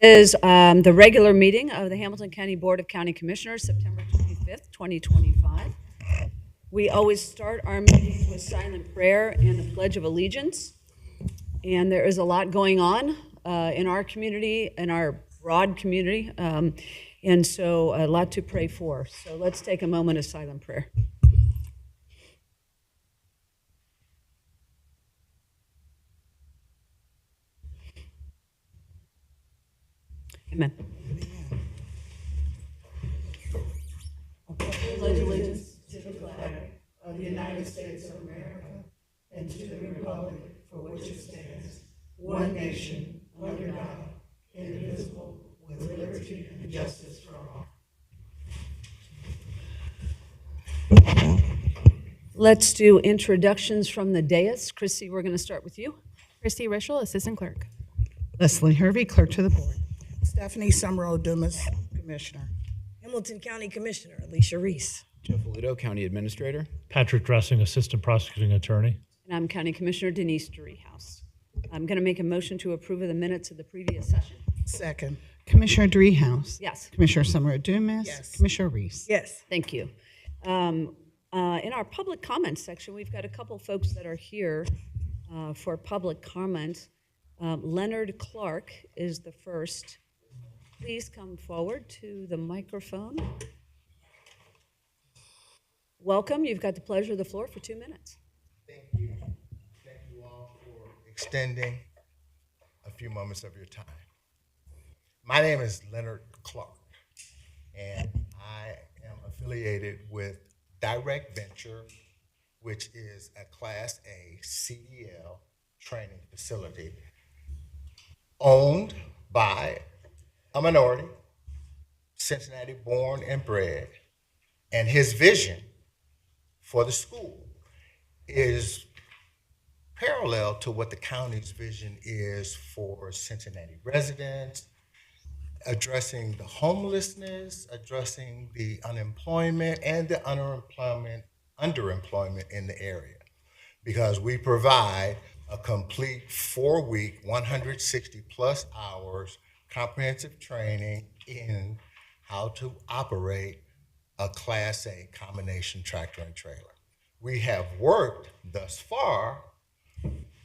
Is the regular meeting of the Hamilton County Board of County Commissioners, September 25th, 2025. We always start our meetings with silent prayer and the Pledge of Allegiance. And there is a lot going on in our community, in our broad community, and so a lot to pray for. So let's take a moment of silent prayer. Amen. Pledge allegiance to the flag of the United States of America and to the republic for which it stands, one nation, under God, indivisible, with liberty and justice for all. Let's do introductions from the dais. Chrissy, we're going to start with you. Christy Rischel, Assistant Clerk. Leslie Hervey, Clerk to the Board. Stephanie Summerall Dumas, Commissioner. Hamilton County Commissioner Alicia Reese. Joe Polito, County Administrator. Patrick Dressing, Assistant Prosecuting Attorney. And I'm County Commissioner Denise Driehaus. I'm going to make a motion to approve of the minutes of the previous session. Second. Commissioner Driehaus. Yes. Commissioner Summerall Dumas. Yes. Commissioner Reese. Yes. Thank you. In our public comments section, we've got a couple folks that are here for public comment. Leonard Clark is the first. Please come forward to the microphone. Welcome. You've got the pleasure of the floor for 2 minutes. Thank you. Thank you all for extending a few moments of your time. My name is Leonard Clark, and I am affiliated with Direct Venture, which is a Class A CDL training facility owned by a minority, Cincinnati born and bred, and his vision for the school is parallel to what the county's vision is for Cincinnati residents, addressing the homelessness, addressing the unemployment and the underemployment in the area. Because we provide a complete 4-week, 160 plus hours comprehensive training in how to operate a Class A combination tractor and trailer. We have worked thus far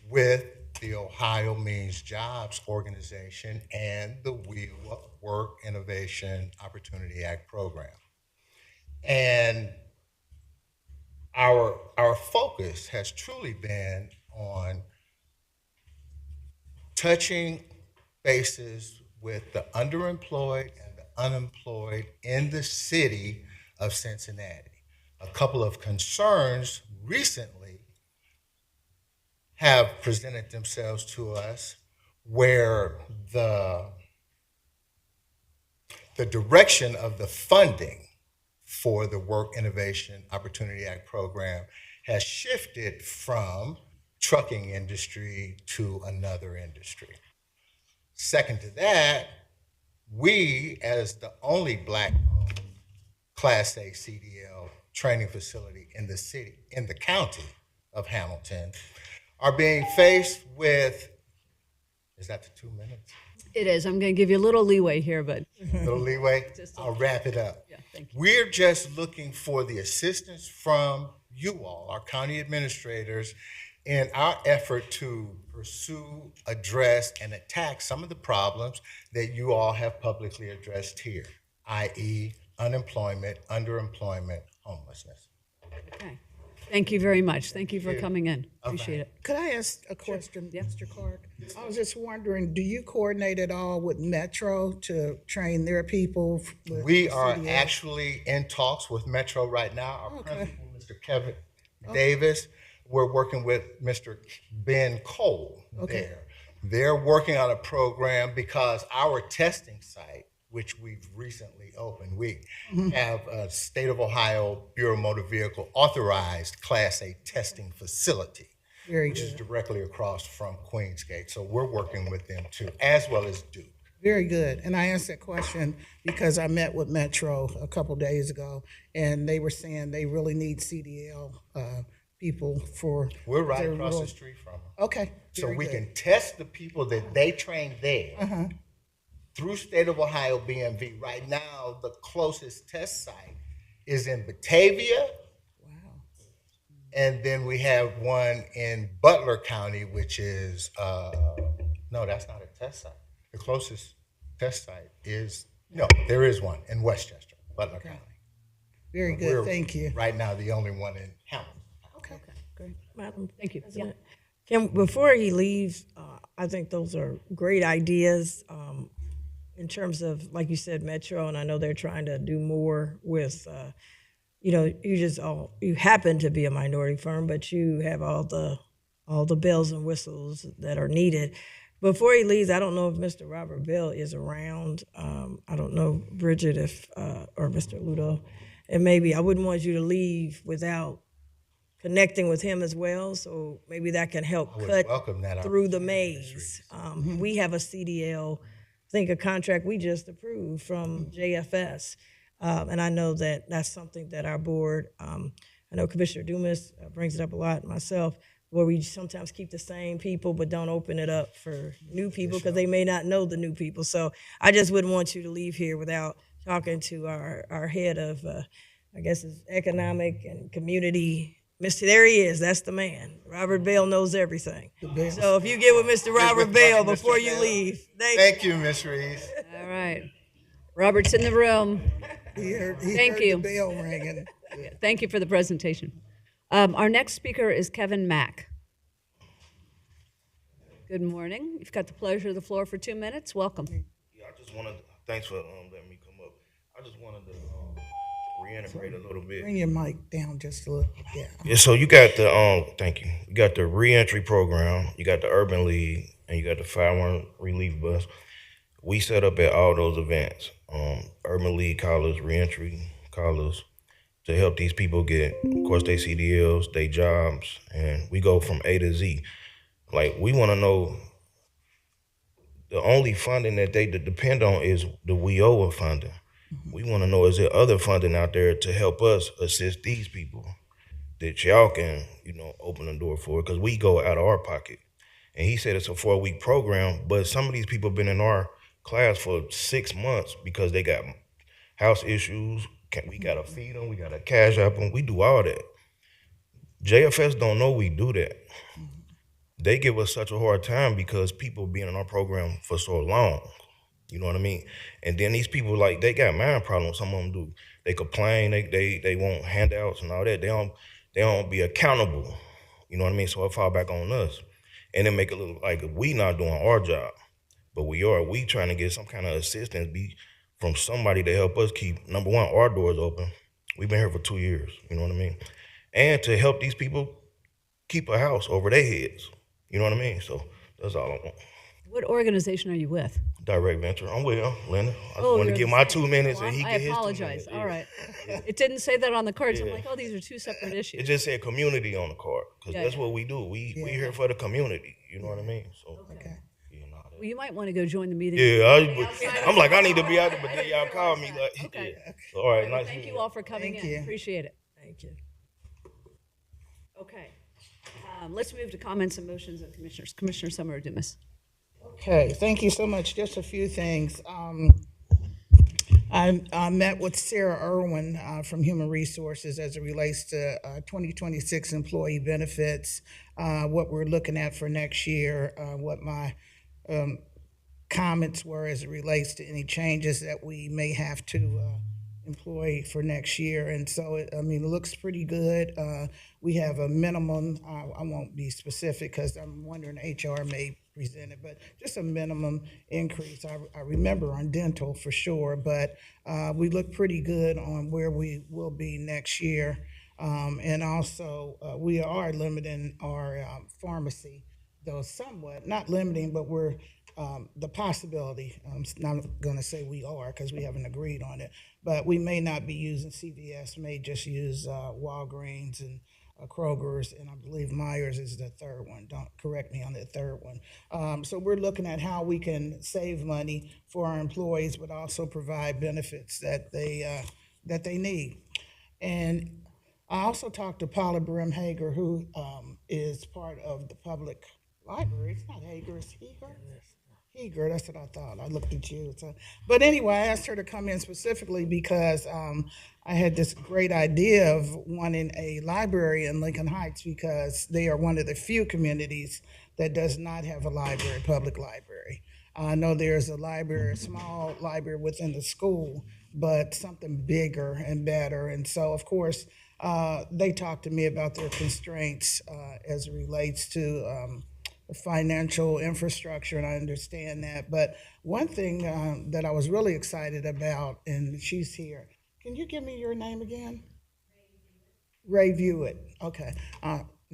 with the Ohio Means Jobs Organization and the Wheel of Work Innovation Opportunity Act program. And our focus has truly been on touching bases with the underemployed and the unemployed in the city of Cincinnati. A couple of concerns recently have presented themselves to us where the direction of the funding for the Work Innovation Opportunity Act program has shifted from trucking industry to another industry. Second to that, we, as the only Black-owned Class A CDL training facility in the city, in the county of Hamilton, are being faced with, is that the 2 minutes? It is. I'm going to give you a little leeway here, but A little leeway? Just a- I'll wrap it up. yeah, thank you. We're just looking for the assistance from you all, our county administrators, in our effort to pursue, address, and attack some of the problems that you all have publicly addressed here, i.e. unemployment, underemployment, homelessness. Okay. Thank you very much. Thank you for you. coming in. Appreciate it. Could I ask a question, Yeah. Mr. Clark? I was just wondering, do you coordinate at all with Metro to train their people? With We are CDL? actually in talks with Metro right now. Our Okay. principal, Mr. Kevin Davis, we're working with Mr. Ben Cole there. They're working on a program because our testing site, which we've recently opened, we have a State of Ohio Bureau of Motor Vehicle authorized Class A testing facility, Very which is good. directly across from Queensgate. So we're working with them too, as well as Duke. Very good. And I asked that question because I met with Metro a couple days ago, and they were saying they really need CDL people for. We're right their across the role. street from them. Okay. So very we good. can test the people that they train there through State of Ohio BMV. Right now, the closest test site is in Batavia. And then we have one in Butler County, which is, no, that's not a test site. The closest test site is, no, there is one in Westchester, Butler County. Very We're good, thank you. right now the only one in Hamilton. Okay, great. Madam Thank you. Yeah. President, before he leaves, I think those are great ideas in terms of, like you said, Metro, and I know they're trying to do more with, you happen to be a minority firm, but you have all the bells and whistles that are needed. Before he leaves, I don't know if Mr. Robert Bell is around. I don't know, Bridget, or Mr. Ludo. And maybe I wouldn't want you to leave without connecting with him as well. So maybe that can help I would cut welcome that through the opportunity, maze. We have a CDL, I think a contract we just approved from JFS. And I know that that's something that our board, I know Commissioner Dumas brings it up a lot, myself, where we sometimes keep the same people but don't open it up for new people because they may not know the new people. So I just wouldn't want you to leave here without talking to our head of, I guess it's economic and community. There he is, that's the man. Robert Bell knows everything. So if you get with Mr. Robert Bell before you leave. Thank you, Ms. Reeves. All right. Robert's in the room. Thank Heard you. the bell ringing. Thank you for the presentation. Our next speaker is Kevin Mack. Good morning. You've got the pleasure of the floor for 2 minutes. Welcome. Yeah, I just wanted. Thanks for letting me come up. I just wanted to reiterate a little bit. Bring your mic down just a little. Yeah. Yeah. So you got the thank you. You got the reentry program. You got the Urban League, and you got the 5-1 relief bus. We set up at all those events. Urban League callers, reentry callers, to help these people get, of course, their CDLs, their jobs, and we go from A to Z. Like, we want to know, the only funding that they depend on is the WIOA funding. We want to know, is there other funding out there to help us assist these people that y'all can, open the door for? Because we go out of our pocket. And he said it's a 4-week program, but some of these people have been in our class for 6 months because they got house issues. We got to feed them. We got to cash up them. We do all that. JFS don't know we do that. They give us such a hard time because people been in our program for so long. You know what I mean? And then these people, like, they got mind problems. Some of them do. They complain. They want handouts and all that. They don't be accountable. You know what I mean? So it fall back on us. And it make it look like we not doing our job. But we are. We trying to get some kind of assistance from somebody to help us keep, number one, our doors open. We've been here for 2 years. You know what I mean? And to help these people keep a house over their heads. You know what I mean? So that's all I want. What organization are you with? Direct Venture. I'm with him, Linda. I just Oh, want to you're give the my same. 2 minutes Well, and he I get his 2 apologize. minutes. All right. It didn't say that on the cards. I'm Yeah. like, oh, these are two separate It issues. just said community on the card because Yeah, that's yeah. what we do. We here for the community. You know what I mean? So, Okay. you know that. Well, you might want to go join the meeting. I'm like, I need to be out there, but then y'all call me like, Okay. yeah. So, all right, Well, nice. thank you all for coming Thank in. you. Appreciate it. Thank you. Okay. Let's move to comments and motions of commissioners. Commissioner Summer Dumas. Okay, thank you so much. Just a few things. I met with Sarah Irwin from Human Resources as it relates to 2026 employee benefits, what we're looking at for next year, what my comments were as it relates to any changes that we may have to employ for next year. And so, it looks pretty good. We have a minimum, I won't be specific because I'm wondering HR may present it, but just a minimum increase. I remember on dental for sure, but we look pretty good on where we will be next year. And also, we are limiting our pharmacy, though somewhat, not limiting, but we're the possibility, I'm not going to say we are because we haven't agreed on it, but we may not be using CVS, may just use Walgreens and Kroger's, and I believe Myers is the third one. Don't correct me on the third one. So we're looking at how we can save money for our employees, but also provide benefits that they need. And I also talked to Paula Brimhager, who is part of the public library. It's not Hager, it's Heger. Girl, that's what I thought. I looked at you. So, but anyway, I asked her to come in specifically because I had this great idea of wanting a library in Lincoln Heights because they are one of the few communities that does not have a library, public library. I know there's a library, a small library within the school, but something bigger and better. And so, of course, they talked to me about their constraints as it relates to financial infrastructure, and I understand that. But one thing that I was really excited about, and she's here. Can you give me your name again? Ray Hewitt. Okay.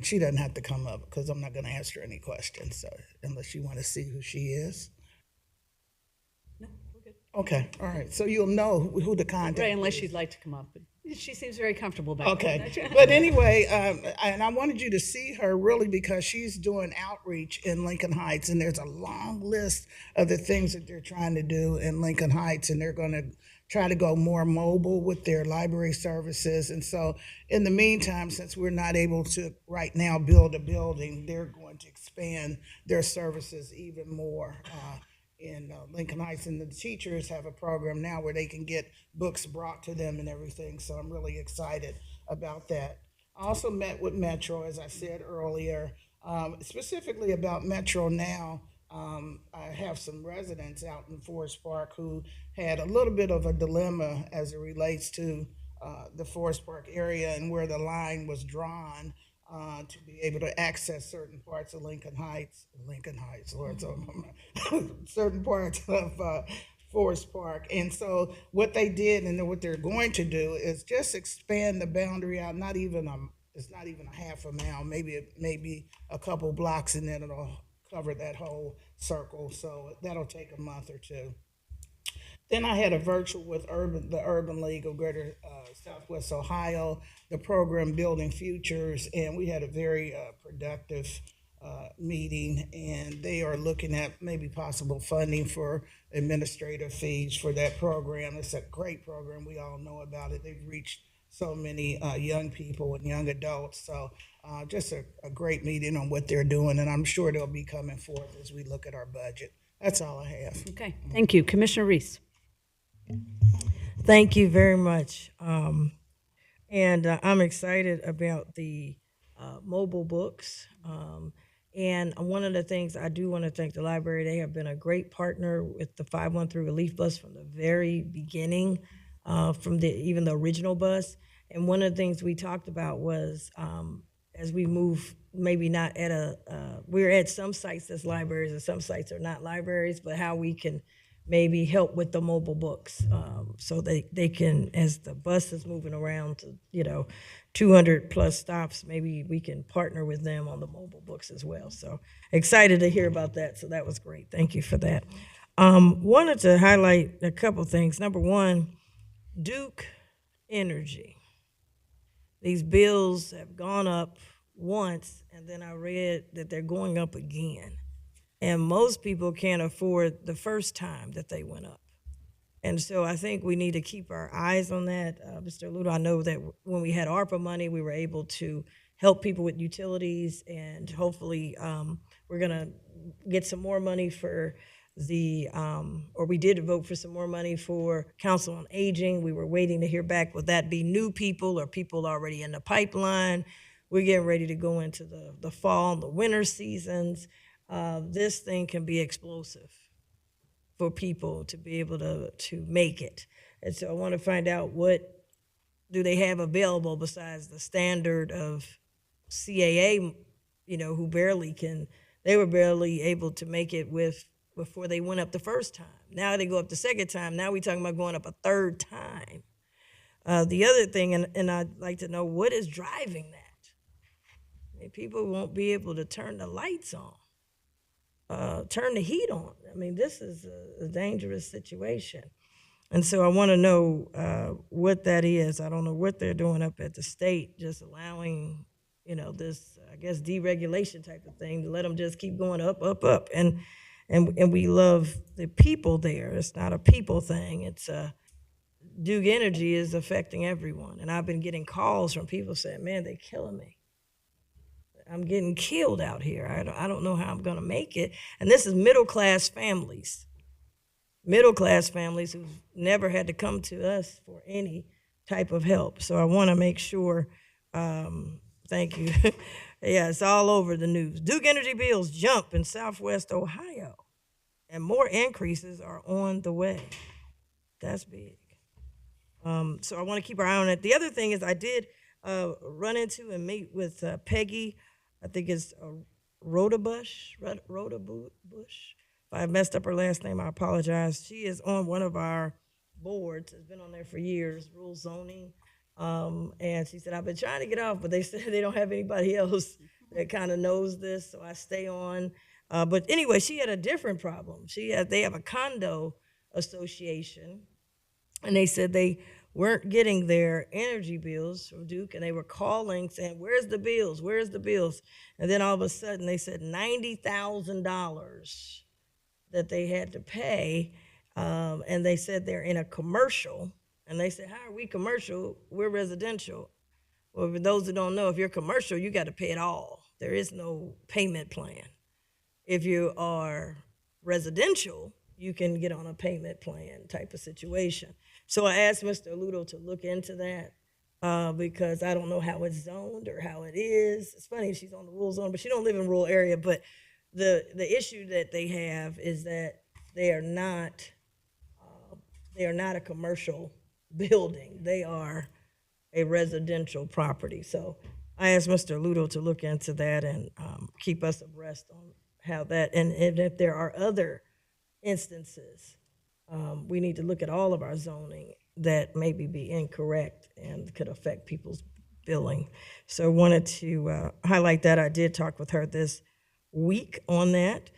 She doesn't have to come up because I'm not going to ask her any questions, so unless you want to see who she is. No, we're good. Okay. All right. So you'll know who to contact. Ray, unless you'd like to come up. But she seems very comfortable back there. Okay. But anyway, and I wanted you to see her really because she's doing outreach in Lincoln Heights, and there's a long list of the things that they're trying to do in Lincoln Heights, and they're going to try to go more mobile with their library services. And so in the meantime, since we're not able to right now build a building, they're going to expand their services even more in Lincoln Heights. And the teachers have a program now where they can get books brought to them and everything. So I'm really excited about that. I also met with Metro, as I said earlier, specifically about Metro now. I have some residents out in Forest Park who had a little bit of a dilemma as it relates to the Forest Park area and where the line was drawn to be able to access certain parts of Lincoln Heights, Lord, certain parts of Forest Park. And so what they did and what they're going to do is just expand the boundary out, it's not even a half a mile, maybe a couple blocks, and then it'll cover that whole circle. So that'll take a month or two. Then I had a virtual with the Urban League of Greater Southwest Ohio, the program Building Futures, and we had a very productive meeting, and they are looking at maybe possible funding for administrative fees for that program. It's a great program. We all know about it. They've reached so many young people and young adults. So just a great meeting on what they're doing, and I'm sure they'll be coming forth as we look at our budget. That's all I have. Okay, thank you. Commissioner Reese. Thank you very much. And I'm excited about the mobile books. And one of the things I do want to thank the library, they have been a great partner with the 513 Relief Bus from the very beginning, from even the original bus. And one of the things we talked about was as we move, maybe not at we're at some sites as libraries and some sites are not libraries, but how we can maybe help with the mobile books so they can, as the bus is moving around to, 200 plus stops, maybe we can partner with them on the mobile books as well. So excited to hear about that. So that was great. Thank you for that. Wanted to highlight a couple things. Number one, Duke Energy. These bills have gone up once, and then I read that they're going up again. And most people can't afford the first time that they went up. And so I think we need to keep our eyes on that. Mr. Ludo, I know that when we had ARPA money, we were able to help people with utilities, and hopefully we're gonna get some more money for or we did vote for some more money for Council on Aging. We were waiting to hear back. Would that be new people or people already in the pipeline? We're getting ready to go into the fall and the winter seasons. This thing can be explosive for people to be able to make it. And so I want to find out what do they have available besides the standard of CAA, who they were barely able to make it before they went up the first time. Now they go up the second time. Now we're talking about going up a third time. The other thing, and I'd like to know, what is driving that? I mean, people won't be able to turn the lights on. Turn the heat on. I mean, this is a dangerous situation. And so I want to know what that is. I don't know what they're doing up at the state, just allowing, this, I guess, deregulation type of thing to let them just keep going up, up, up. And we love the people there. It's not a people thing. It's Duke Energy is affecting everyone. And I've been getting calls from people saying, man, they're killing me. I'm getting killed out here. I don't know how I'm going to make it. And this is middle-class families who've never had to come to us for any type of help. So I want to make sure, thank you. Yeah, it's all over the news. Duke Energy bills jump in Southwest Ohio, and more increases are on the way. That's big. So I want to keep our eye on it. The other thing is I did run into and meet with Peggy, I think it's Rodabush. If I messed up her last name, I apologize. She is on one of our boards, has been on there for years, rural zoning. And she said, I've been trying to get off, but they said they don't have anybody else that kind of knows this, so I stay on. But anyway, she had a different problem. They have a condo association, and they said they weren't getting their energy bills from Duke, and they were calling saying, where's the bills? Where's the bills? And then all of a sudden they said $90,000 that they had to pay, and they said they're in a commercial, and they said, how are we commercial? We're residential. Well, for those who don't know, if you're commercial, you got to pay it all. There is no payment plan. If you are residential, you can get on a payment plan type of situation. So I asked Mr. Ludo to look into that because I don't know how it's zoned or how it is. It's funny, she's on the rural zone, but she don't live in a rural area. But the issue that they have is that they are not a commercial building. They are a residential property. So I asked Mr. Ludo to look into that and keep us abreast on how that, and if there are other instances, we need to look at all of our zoning that maybe be incorrect and could affect people's billing. So I wanted to highlight that. I did talk with her this week on that.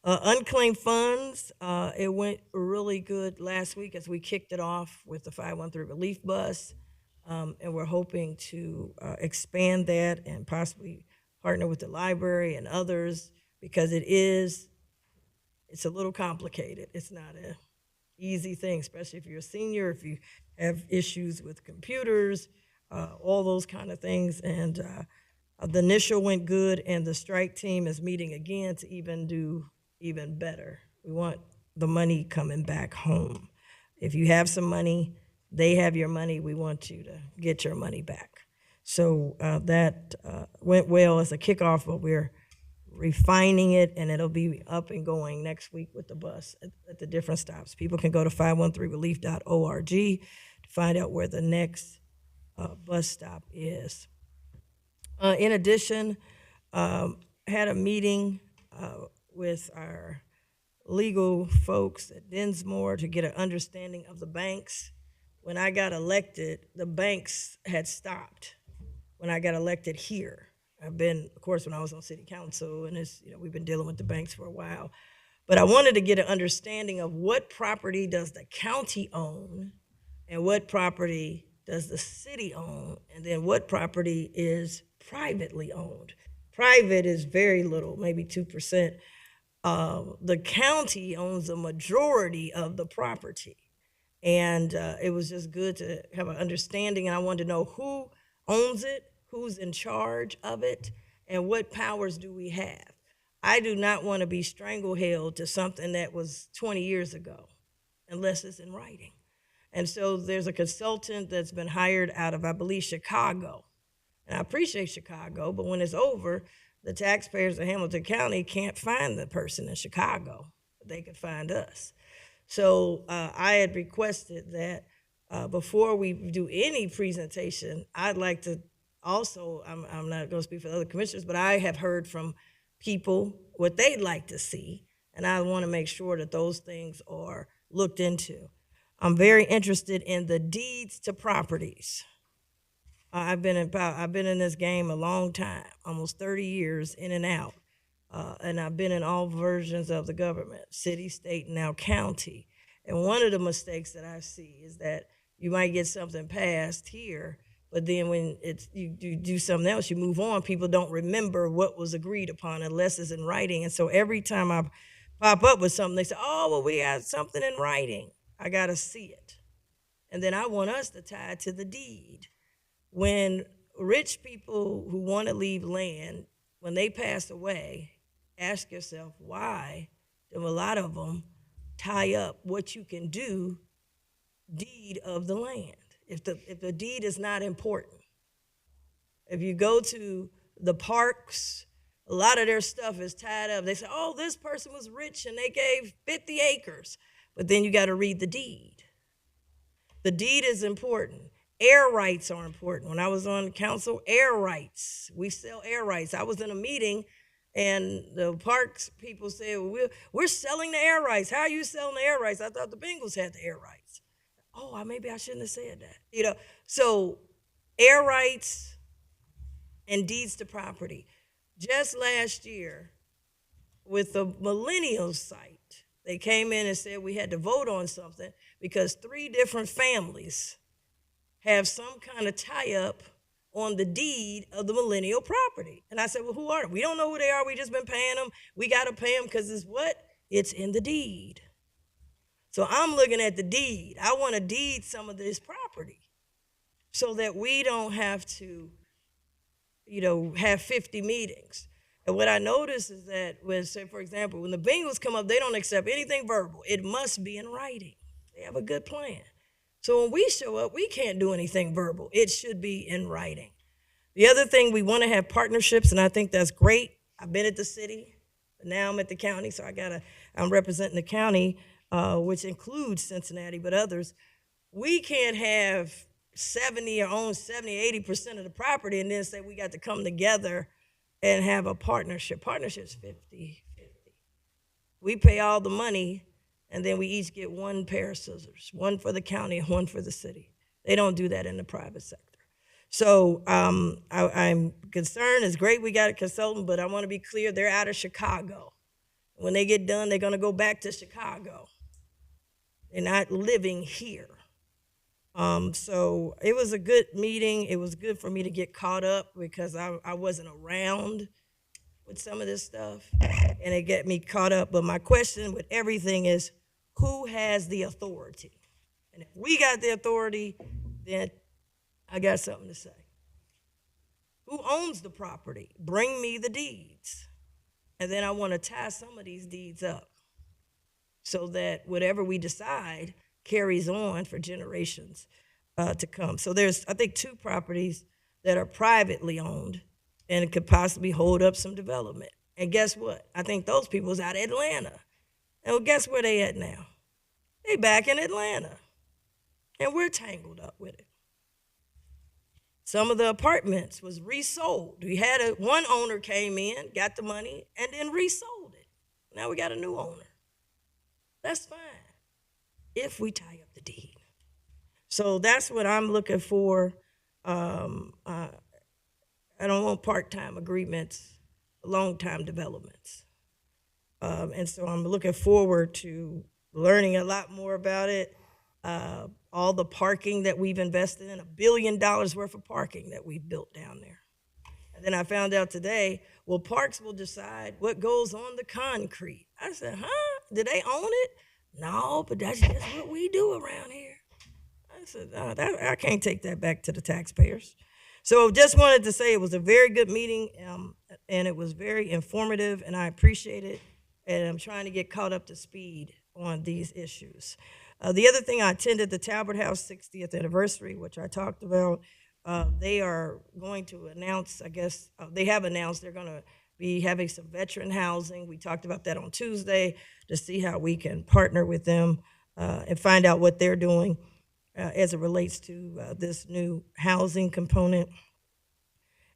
Unclaimed funds, it went really good last week as we kicked it off with the 513 relief bus, and we're hoping to expand that and possibly partner with the library and others, because it's a little complicated. It's not an easy thing, especially if you're a senior, if you have issues with computers, all those kind of things. And the initial went good, and the strike team is meeting again to do even better. We want the money coming back home. If you have some money, they have your money, we want you to get your money back. So that went well as a kickoff, but we're refining it, and it'll be up and going next week with the bus at the different stops. People can go to 513relief.org to find out where the next bus stop is. In addition, had a meeting with our legal folks at Dinsmore to get an understanding of the banks. When I got elected, the banks had stopped when I got elected here. I've been, of course, when I was on city council, and we've been dealing with the banks for a while. But I wanted to get an understanding of what property does the county own, and what property does the city own, and then what property is privately owned. Private is very little, maybe 2%. The county owns a majority of the property. And it was just good to have an understanding, and I wanted to know who owns it, who's in charge of it, and what powers do we have. I do not want to be strangle-held to something that was 20 years ago, unless it's in writing. And so there's a consultant that's been hired out of, I believe, Chicago. And I appreciate Chicago, but when it's over, the taxpayers of Hamilton County can't find the person in Chicago. They could find us. So I had requested that before we do any presentation, I'd like to also, I'm not going to speak for the other commissioners, but I have heard from people what they'd like to see, and I want to make sure that those things are looked into. I'm very interested in the deeds to properties. I've been in this game a long time, almost 30 years in and out, and I've been in all versions of the government, city, state, and now county. And one of the mistakes that I see is that you might get something passed here, but then when you do something else, you move on, people don't remember what was agreed upon unless it's in writing. And so every time I pop up with something, they say, oh, well, we got something in writing. I got to see it. And then I want us to tie it to the deed. When rich people who want to leave land, when they pass away, ask yourself why do a lot of them tie up what you can do deed of the land if the deed is not important. If you go to the parks, a lot of their stuff is tied up. They say, oh, this person was rich and they gave 50 acres. But then you got to read the deed. The deed is important. Air rights are important. When I was on council, air rights. We sell air rights. I was in a meeting and the parks people said, well, we're selling the air rights. How are you selling the air rights? I thought the Bengals had the air rights. Oh, maybe I shouldn't have said that. So air rights and deeds to property. Just last year, with the millennial site, they came in and said we had to vote on something because 3 different families have some kind of tie-up on the deed of the millennial property. And I said, well, who are they? We don't know who they are. We just been paying them. We got to pay them because it's what? It's in the deed. So I'm looking at the deed. I want to deed some of this property so that we don't have to, have 50 meetings. And what I noticed is that when, say, for example, when the Bengals come up, they don't accept anything verbal. It must be in writing. They have a good plan. So when we show up, we can't do anything verbal. It should be in writing. The other thing, we want to have partnerships, and I think that's great. I've been at the city, but now I'm at the county, so I'm representing the county, which includes Cincinnati, but others. We can't have 70 or own 70, 80% of the property and then say we got to come together and have a partnership. Partnership's 50-50. We pay all the money, and then we each get one pair of scissors, one for the county and one for the city. They don't do that in the private sector. So I'm concerned. It's great we got a consultant, but I want to be clear, they're out of Chicago. When they get done, they're going to go back to Chicago. They're not living here. So it was a good meeting. It was good for me to get caught up because I wasn't around with some of this stuff, and it got me caught up. But my question with everything is, who has the authority? And if we got the authority, then I got something to say. Who owns the property? Bring me the deeds. And then I want to tie some of these deeds up so that whatever we decide carries on for generations to come. So there's, I think, 2 properties that are privately owned and could possibly hold up some development. And guess what? I think those people's out of Atlanta. And well, guess where they at now? They back in Atlanta. And we're tangled up with it. Some of the apartments was resold. We had one owner came in, got the money, and then resold it. Now we got a new owner. That's fine if we tie up the deed. So that's what I'm looking for. I don't want part-time agreements, long-time developments. And so I'm looking forward to learning a lot more about it. All the parking that we've invested in, $1 billion worth of parking that we've built down there. And then I found out today, well, parks will decide what goes on the concrete. I said, do they own it? No, but that's just what we do around here. I said, I can't take that back to the taxpayers. So just wanted to say it was a very good meeting, and it was very informative, and I appreciate it, and I'm trying to get caught up to speed on these issues. The other thing, I attended the Talbot House 60th anniversary, which I talked about. They are going to announce, I guess, they have announced they're going to be having some veteran housing. We talked about that on Tuesday to see how we can partner with them and find out what they're doing as it relates to this new housing component.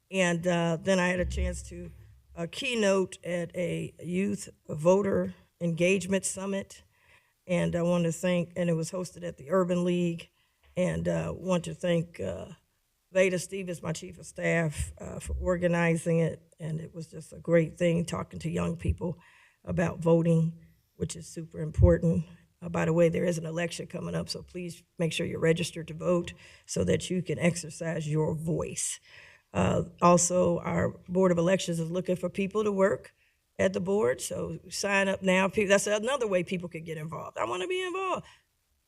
And then I had a chance to keynote at a youth voter engagement summit. And I want to thank, and it was hosted at the Urban League, and want to thank Veda Stevens, my chief of staff, for organizing it. And it was just a great thing talking to young people about voting, which is super important. By the way, there is an election coming up, so please make sure you're registered to vote so that you can exercise your voice. Also, our Board of Elections is looking for people to work at the board, so sign up now. That's another way people could get involved. I want to be involved.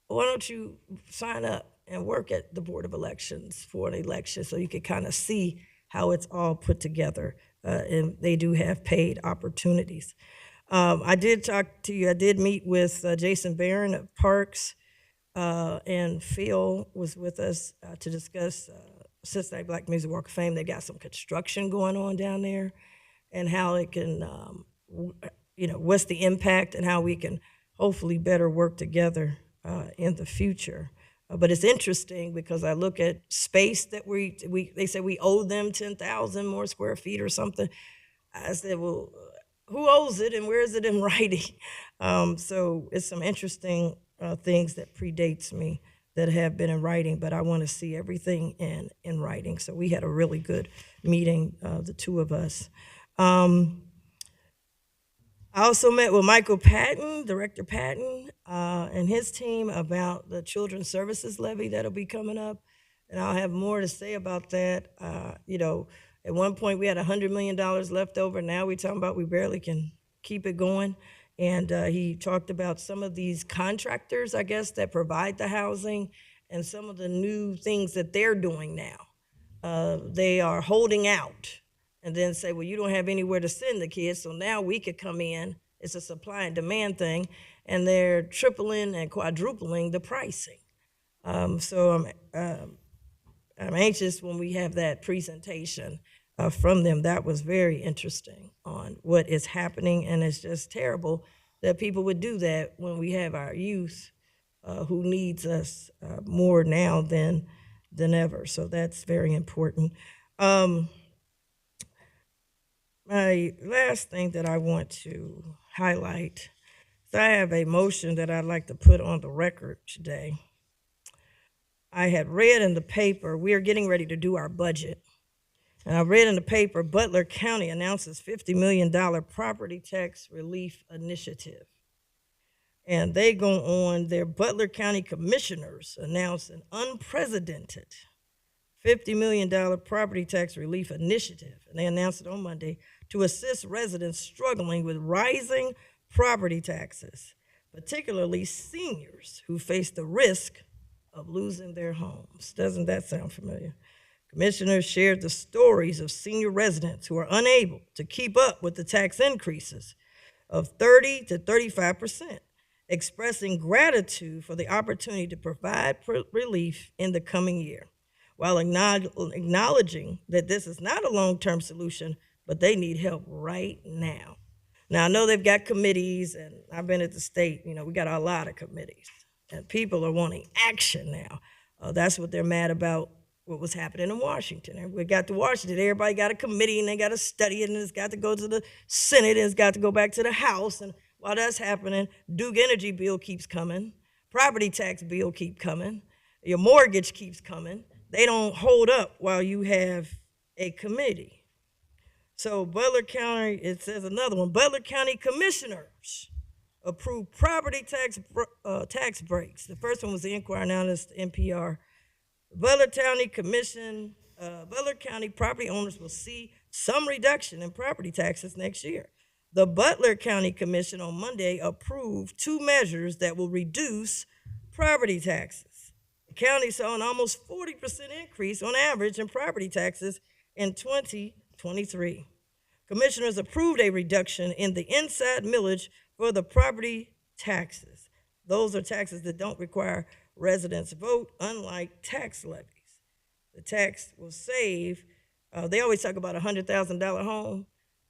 why don't you sign up and work at the Board of Elections for an election so you can kind of see how it's all put together. And they do have paid opportunities. I did talk to you, I did meet with Jason Barron of Parks, and Phil was with us to discuss Cincinnati Black Music Walk of Fame. They got some construction going on down there and how it can, what's the impact and how we can hopefully better work together in the future. But it's interesting because I look at space that they said we owe them 10,000 more square feet or something. I said, well, who owes it and where is it in writing? So it's some interesting things that predates me that have been in writing, but I want to see everything in writing. So we had a really good meeting, the two of us. I also met with Michael Patton, Director Patton, and his team about the Children's Services Levy that'll be coming up. And I'll have more to say about that. At one point we had $100 million left over. Now we're talking about we barely can keep it going. And he talked about some of these contractors, I guess, that provide the housing and some of the new things that they're doing now. They are holding out and then say, well, you don't have anywhere to send the kids, so now we could come in. It's a supply and demand thing, and they're tripling and quadrupling the pricing. So I'm anxious when we have that presentation from them. That was very interesting on what is happening, and it's just terrible that people would do that when we have our youth who needs us more now than ever. So that's very important. My last thing that I want to highlight is I have a motion that I'd like to put on the record today. I had read in the paper, we are getting ready to do our budget. And I read in the paper, Butler County announces $50 million property tax relief initiative. And they go on, their Butler County commissioners announced an unprecedented $50 million property tax relief initiative. And they announced it on Monday to assist residents struggling with rising property taxes, particularly seniors who face the risk of losing their homes. Doesn't that sound familiar? Commissioners shared the stories of senior residents who are unable to keep up with the tax increases of 30 to 35%, expressing gratitude for the opportunity to provide relief in the coming year, while acknowledging that this is not a long-term solution, but they need help right now. Now, I know they've got committees, and I've been at the state, we got a lot of committees, and people are wanting action now. That's what they're mad about, what was happening in Washington. And we got to Washington, everybody got a committee, and they got to study it, and it's got to go to the Senate, and it's got to go back to the House. And while that's happening, Duke Energy bill keeps coming, property tax bill keep coming, your mortgage keeps coming. They don't hold up while you have a committee. So Butler County, it says another one, Butler County commissioners approved property tax breaks. The first one was the Inquirer, now it's the NPR. Butler County Commission, Butler County property owners will see some reduction in property taxes next year. The Butler County Commission on Monday approved 2 measures that will reduce property taxes. The county saw an almost 40% increase on average in property taxes in 2023. Commissioners approved a reduction in the inside millage for the property taxes. Those are taxes that don't require residents vote, unlike tax levies. The tax will save, they always talk about a $100,000 home.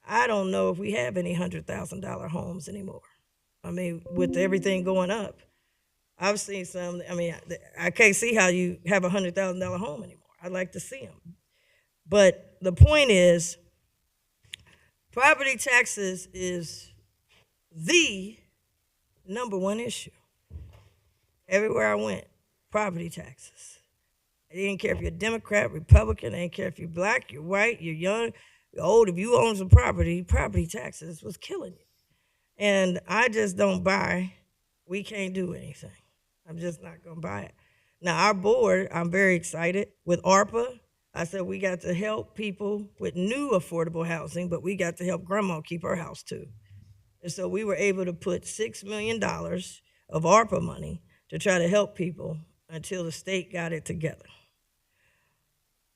I don't know if we have any $100,000 homes anymore. I mean, with everything going up, I've seen some, I can't see how you have a $100,000 home anymore. I'd like to see them. But the point is, property taxes is the #1 issue. Everywhere I went, property taxes. They didn't care if you're Democrat, Republican, they didn't care if you're black, you're white, you're young, you're old. If you own some property, property taxes was killing you. And I just don't buy, we can't do anything. I'm just not gonna buy it. Now our board, I'm very excited with ARPA. I said we got to help people with new affordable housing, but we got to help grandma keep her house too. And so we were able to put $6 million of ARPA money to try to help people until the state got it together.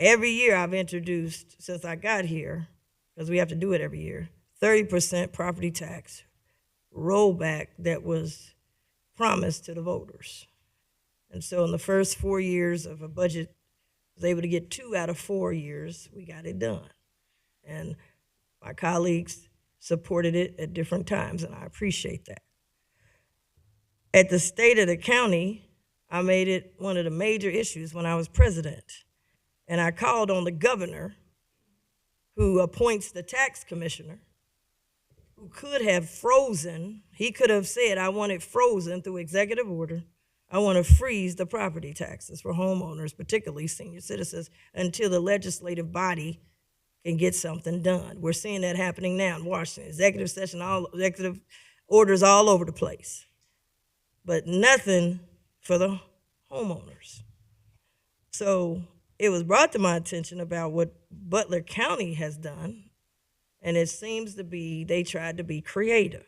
Every year I've introduced, since I got here, because we have to do it every year, 30% property tax rollback that was promised to the voters. And so in the first 4 years of a budget, I was able to get 2 out of 4 years, we got it done. And my colleagues supported it at different times, and I appreciate that. At the state of the county, I made it one of the major issues when I was president. And I called on the governor, who appoints the tax commissioner, who could have frozen, he could have said, I want it frozen through executive order. I want to freeze the property taxes for homeowners, particularly senior citizens, until the legislative body can get something done. We're seeing that happening now in Washington. Executive session, executive orders all over the place. But nothing for the homeowners. So it was brought to my attention about what Butler County has done, and it seems to be they tried to be creative.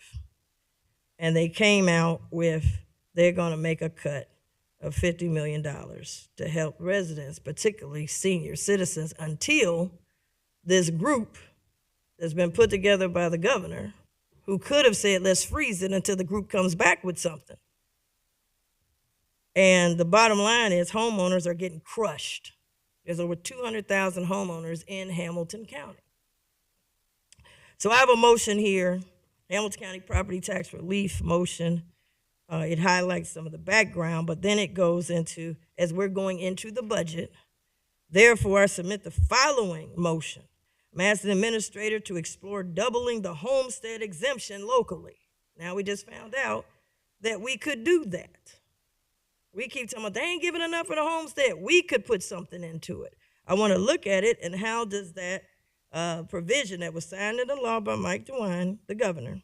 And they came out with they're going to make a cut of $50 million to help residents, particularly senior citizens, until this group that's been put together by the governor, who could have said, let's freeze it until the group comes back with something. And the bottom line is homeowners are getting crushed. There's over 200,000 homeowners in Hamilton County. So I have a motion here, Hamilton County Property Tax Relief motion. It highlights some of the background, but then it goes into, as we're going into the budget, therefore I submit the following motion. I'm asking the administrator to explore doubling the homestead exemption locally. Now we just found out that we could do that. We keep talking about they ain't giving enough for the homestead. We could put something into it. I want to look at it and how does that provision that was signed into law by Mike DeWine, the governor,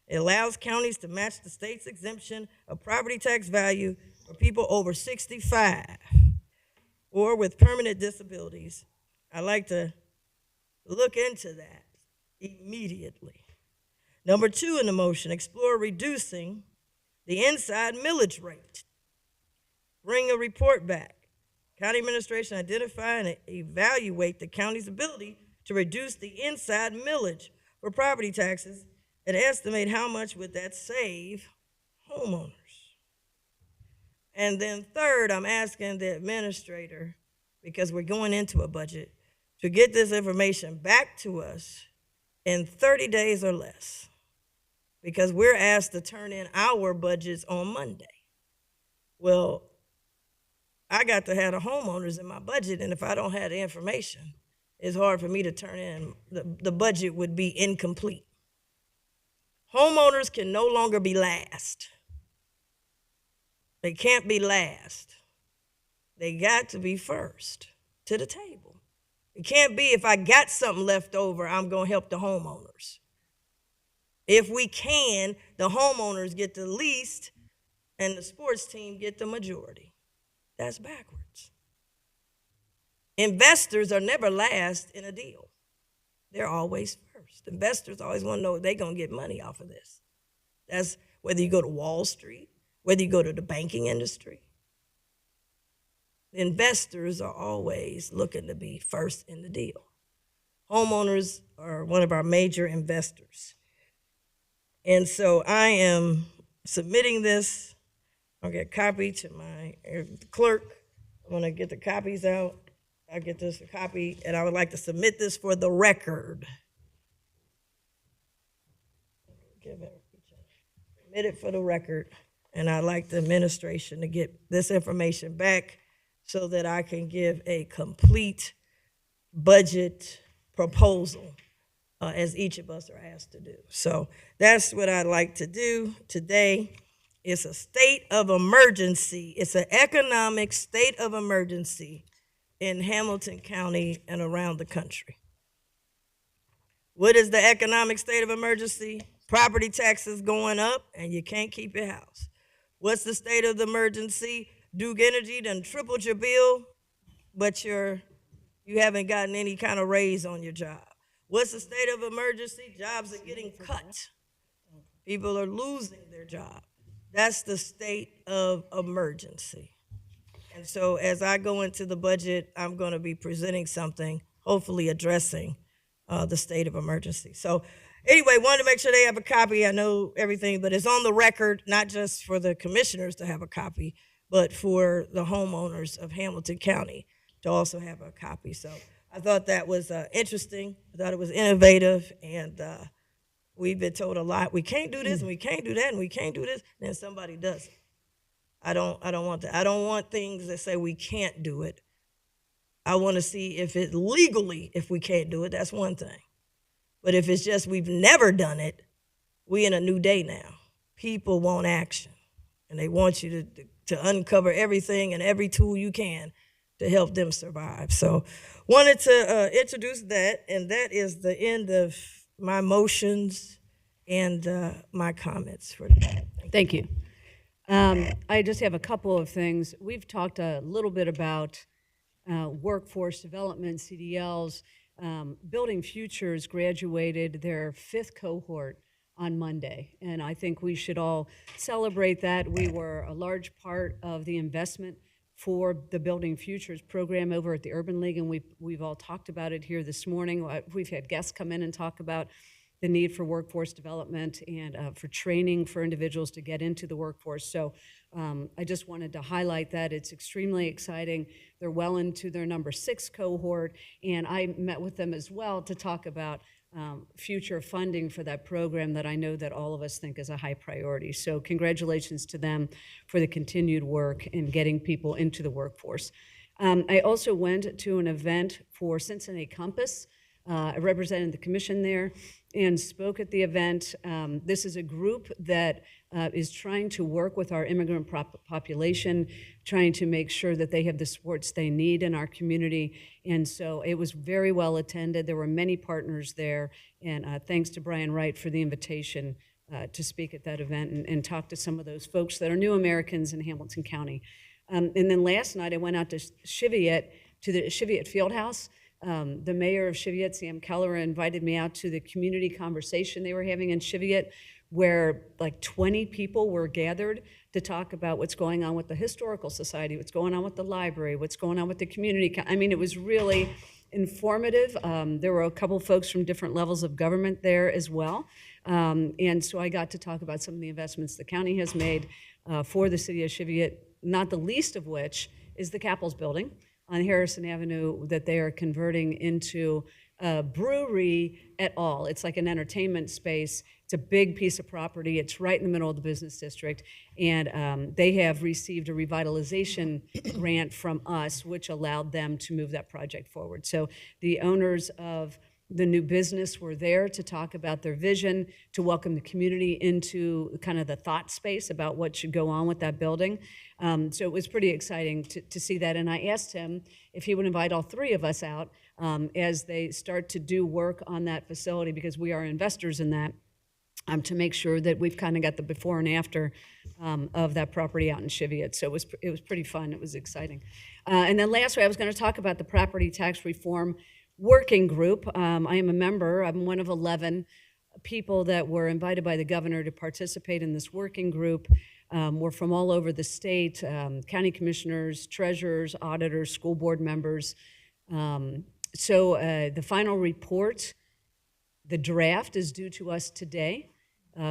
it allows counties to match the state's exemption of property tax value for people over 65 or with permanent disabilities. I'd like to look into that immediately. Number 2 in the motion, explore reducing the inside millage rate. Bring a report back. County administration identify and evaluate the county's ability to reduce the inside millage for property taxes and estimate how much would that save homeowners. And then 3rd, I'm asking the administrator, because we're going into a budget, to get this information back to us in 30 days or less, because we're asked to turn in our budgets on Monday. Well, I got to have the homeowners in my budget, and if I don't have the information, it's hard for me to turn in. The budget would be incomplete. Homeowners can no longer be last. They can't be last. They got to be first to the table. It can't be if I got something left over, I'm going to help the homeowners. If we can, the homeowners get the least and the sports team get the majority. That's backwards. Investors are never last in a deal. They're always first. Investors always want to know if they're going to get money off of this. That's whether you go to Wall Street, whether you go to the banking industry. Investors are always looking to be first in the deal. Homeowners are one of our major investors. And so I am submitting this. I'll get a copy to my clerk. I'm going to get the copies out. I'll get this a copy, and I would like to submit this for the record. Submit it for the record, and I'd like the administration to get this information back so that I can give a complete budget proposal as each of us are asked to do. So that's what I'd like to do today. It's a state of emergency. It's an economic state of emergency in Hamilton County and around the country. What is the economic state of emergency? Property taxes going up and you can't keep your house. What's the state of the emergency? Duke Energy done tripled your bill, but you haven't gotten any kind of raise on your job. What's the state of emergency? Jobs are getting cut. People are losing their job. That's the state of emergency. And so as I go into the budget, I'm going to be presenting something, hopefully addressing the state of emergency. So anyway, wanted to make sure they have a copy. I know everything, but it's on the record, not just for the commissioners to have a copy, but for the homeowners of Hamilton County to also have a copy. So I thought that was interesting. I thought it was innovative, and we've been told a lot. We can't do this, and we can't do that, and we can't do this. And then somebody does it. I don't want that. I don't want things that say we can't do it. I want to see if it legally, if we can't do it, that's one thing. But if it's just we've never done it, we in a new day now. People want action, and they want you to uncover everything and every tool you can to help them survive. So wanted to introduce that, and that is the end of my motions and my comments for today. Thank you. I just have a couple of things. We've talked a little bit about workforce development, CDLs. Building Futures graduated their 5th cohort on Monday, and I think we should all celebrate that. We were a large part of the investment for the Building Futures program over at the Urban League, and we've all talked about it here this morning. We've had guests come in and talk about the need for workforce development and for training for individuals to get into the workforce. So I just wanted to highlight that. It's extremely exciting. They're well into their number 6 cohort, and I met with them as well to talk about future funding for that program that I know that all of us think is a high priority. So congratulations to them for the continued work in getting people into the workforce. I also went to an event for Cincinnati Compass. I represented the commission there and spoke at the event. This is a group that is trying to work with our immigrant population, trying to make sure that they have the supports they need in our community. And so it was very well attended. There were many partners there. And thanks to Brian Wright for the invitation to speak at that event and talk to some of those folks that are new Americans in Hamilton County. And then last night I went out to Cheviot, to the Cheviot Fieldhouse. The mayor of Cheviot, Sam Keller, invited me out to the community conversation they were having in Cheviot, where like 20 people were gathered to talk about what's going on with the Historical Society, what's going on with the library, what's going on with the community. I mean, it was really informative. There were a couple folks from different levels of government there as well. And so I got to talk about some of the investments the county has made for the city of Cheviot, not the least of which is the Capitals building on Harrison Avenue that they are converting into a brewery et al. It's like an entertainment space. It's a big piece of property. It's right in the middle of the business district. And they have received a revitalization grant from us, which allowed them to move that project forward. So the owners of the new business were there to talk about their vision, to welcome the community into kind of the thought space about what should go on with that building. So it was pretty exciting to see that. And I asked him if he would invite all 3 of us out as they start to do work on that facility, because we are investors in that, to make sure that we've kind of got the before and after of that property out in Cheviot. So it was pretty fun. It was exciting. And then lastly, I was going to talk about the property tax reform working group. I am a member. I'm one of 11 people that were invited by the governor to participate in this working group. We're from all over the state, county commissioners, treasurers, auditors, school board members. So the final report, the draft, is due to us today.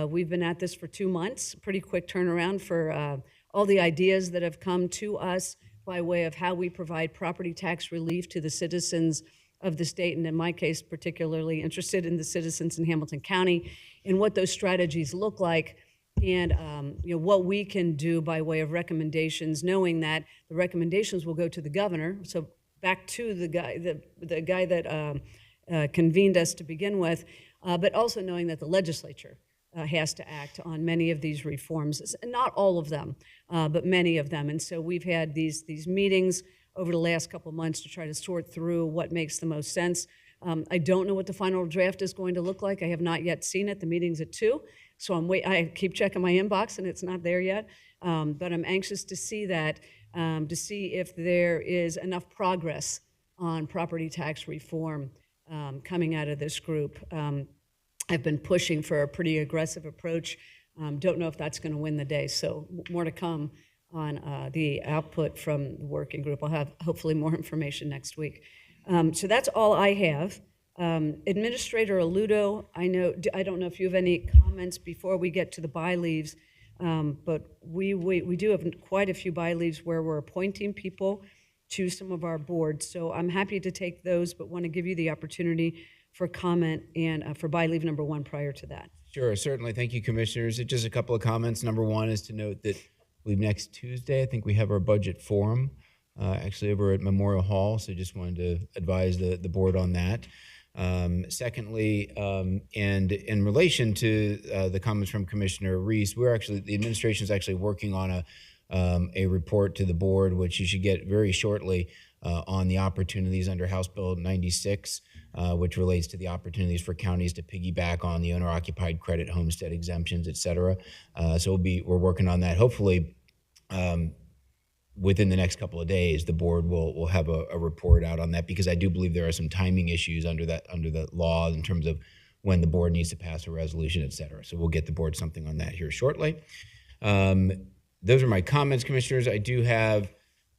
We've been at this for 2 months, pretty quick turnaround for all the ideas that have come to us by way of how we provide property tax relief to the citizens of the state, and in my case, particularly interested in the citizens in Hamilton County, and what those strategies look like, and what we can do by way of recommendations, knowing that the recommendations will go to the governor. So back to the guy that convened us to begin with, but also knowing that the legislature has to act on many of these reforms, not all of them, but many of them. And so we've had these meetings over the last couple of months to try to sort through what makes the most sense. I don't know what the final draft is going to look like. I have not yet seen it. The meeting's at 2, so I keep checking my inbox and it's not there yet. But I'm anxious to see that, to see if there is enough progress on property tax reform coming out of this group. I've been pushing for a pretty aggressive approach Don't know if that's going to win the day, so more to come on the output from the working group. I'll have hopefully more information next week. So that's all I have. Administrator Aludo, I don't know if you have any comments before we get to the by leaves, but we do have quite a few by leaves where we're appointing people to some of our boards. So I'm happy to take those, but want to give you the opportunity for comment and for by leave number 1 prior to that. Sure, certainly. Thank you, Commissioners. Just a couple of comments. Number 1 is to note that I believe next Tuesday, I think we have our budget forum, actually over at Memorial Hall. So just wanted to advise the board on that. Secondly, and in relation to the comments from Commissioner Reese, the administration is actually working on a report to the board, which you should get very shortly, on the opportunities under House Bill 96, which relates to the opportunities for counties to piggyback on the owner-occupied credit, homestead exemptions, et cetera. So we're working on that. Hopefully, within the next couple of days, the board will have a report out on that, because I do believe there are some timing issues under the law in terms of when the board needs to pass a resolution, et cetera. So we'll get the board something on that here shortly. Those are my comments, Commissioners. I do have.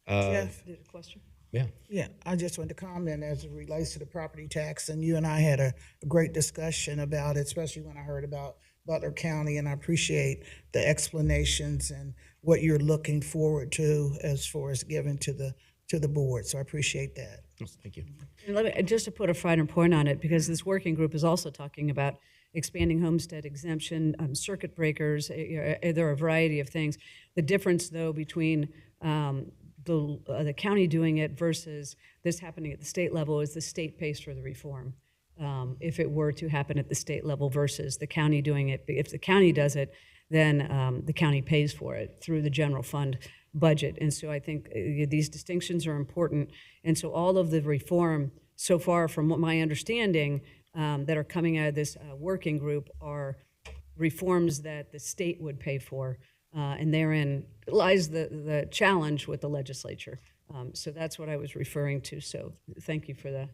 Jeff, Did a question? Yeah. yeah, I just wanted to comment as it relates to the property tax, and you and I had a great discussion about it, especially when I heard about Butler County, and I appreciate the explanations and what you're looking forward to as far as giving to the board. So I appreciate that. Thank you. And let me, just to put a finer point on it, because this working group is also talking about expanding homestead exemption, circuit breakers. There are a variety of things. The difference, though, between the county doing it versus this happening at the state level is the state pays for the reform. If it were to happen at the state level versus the county doing it. If the county does it, then the county pays for it through the general fund budget. And so I think these distinctions are important. And so all of the reform so far, from what my understanding, that are coming out of this working group are reforms that the state would pay for. And therein lies the challenge with the legislature. So that's what I was referring to. So thank you for that.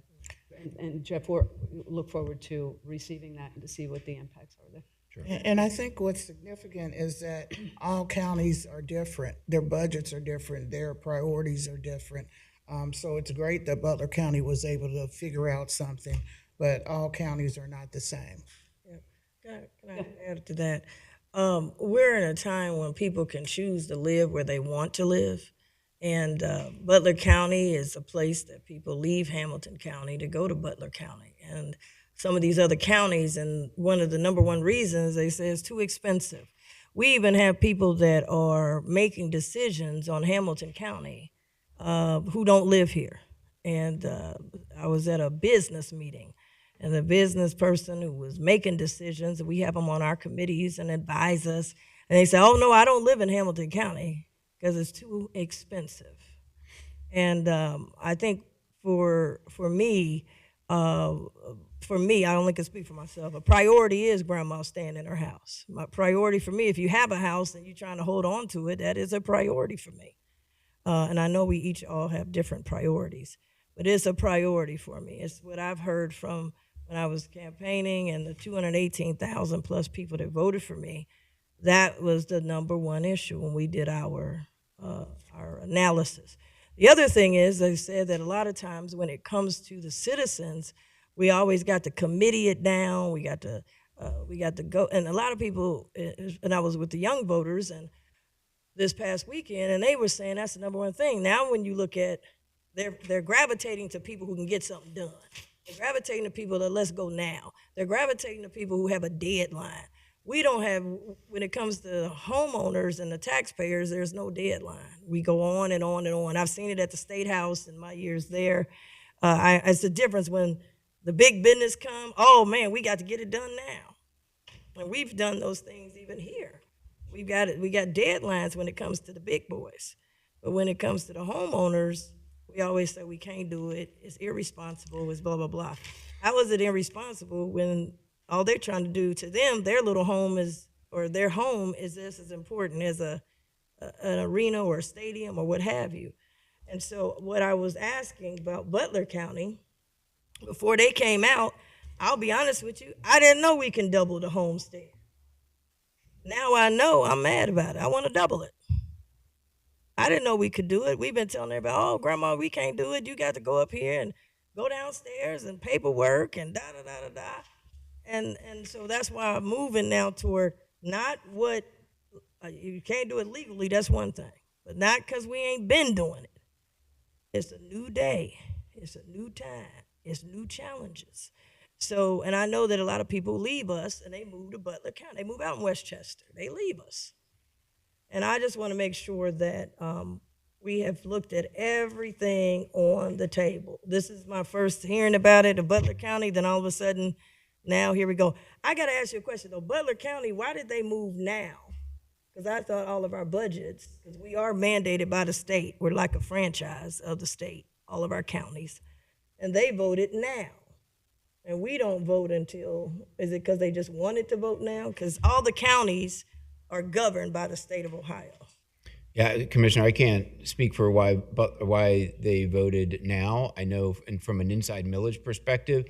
And Jeff, we look forward to receiving that and to see what the impacts are there. Sure. And I think what's significant is that all counties are different. Their budgets are different. Their priorities are different. So it's great that Butler County was able to figure out something, but all counties are not the same. Yeah. Can I add to that? We're in a time when people can choose to live where they want to live. And Butler County is a place that people leave Hamilton County to go to Butler County. And some of these other counties, and one of the number one reasons they say it's too expensive. We even have people that are making decisions on Hamilton County who don't live here. And I was at a business meeting, and the business person who was making decisions, we have them on our committees and advise us, and they say, oh, no, I don't live in Hamilton County because it's too expensive. And I think for me, I only can speak for myself, a priority is grandma staying in her house. My priority for me, if you have a house and you're trying to hold on to it, that is a priority for me. And I know we each all have different priorities, but it's a priority for me. It's what I've heard from when I was campaigning and the 218,000 plus people that voted for me. That was the number one issue when we did our analysis. The other thing is, they said that a lot of times when it comes to the citizens, we always got to committee it down. We got to go, and a lot of people. And I was with the young voters, and this past weekend, and they were saying that's the number one thing. Now, when you look at, they're gravitating to people who can get something done. They're gravitating to people that let's go now. They're gravitating to people who have a deadline. We don't have, when it comes to homeowners and the taxpayers, there's no deadline. We go on and on and on. I've seen it at the State House in my years there. It's the difference when the big business come, oh man, we got to get it done now. And we've done those things even here. We got deadlines when it comes to the big boys. But when it comes to the homeowners, we always say we can't do it. It's irresponsible. It's blah, blah, blah. How is it irresponsible when all they're trying to do to them, their little home is, or their home is just as important as an arena or a stadium or what have you. And so what I was asking about Butler County, before they came out, I'll be honest with you, I didn't know we can double the homestead. Now I know I'm mad about it. I want to double it. I didn't know we could do it. We've been telling everybody, oh, grandma, we can't do it. You got to go up here and go downstairs and paperwork and da da da da da. And so that's why I'm moving now toward not what you can't do it legally. That's one thing, but not because we ain't been doing it. It's a new day. It's a new time. It's new challenges. So, and I know that a lot of people leave us and they move to Butler County. They move out in Westchester. They leave us. And I just want to make sure that we have looked at everything on the table. This is my first hearing about it in Butler County. Then all of a sudden, now here we go. I got to ask you a question though. Butler County, why did they move now? Because I thought all of our budgets, because we are mandated by the state. We're like a franchise of the state, all of our counties. And they voted now. And we don't vote until, is it because they just wanted to vote now? Because all the counties are governed by the state of Ohio. Yeah, Commissioner, I can't speak for why they voted now. I know, and from an inside millage perspective,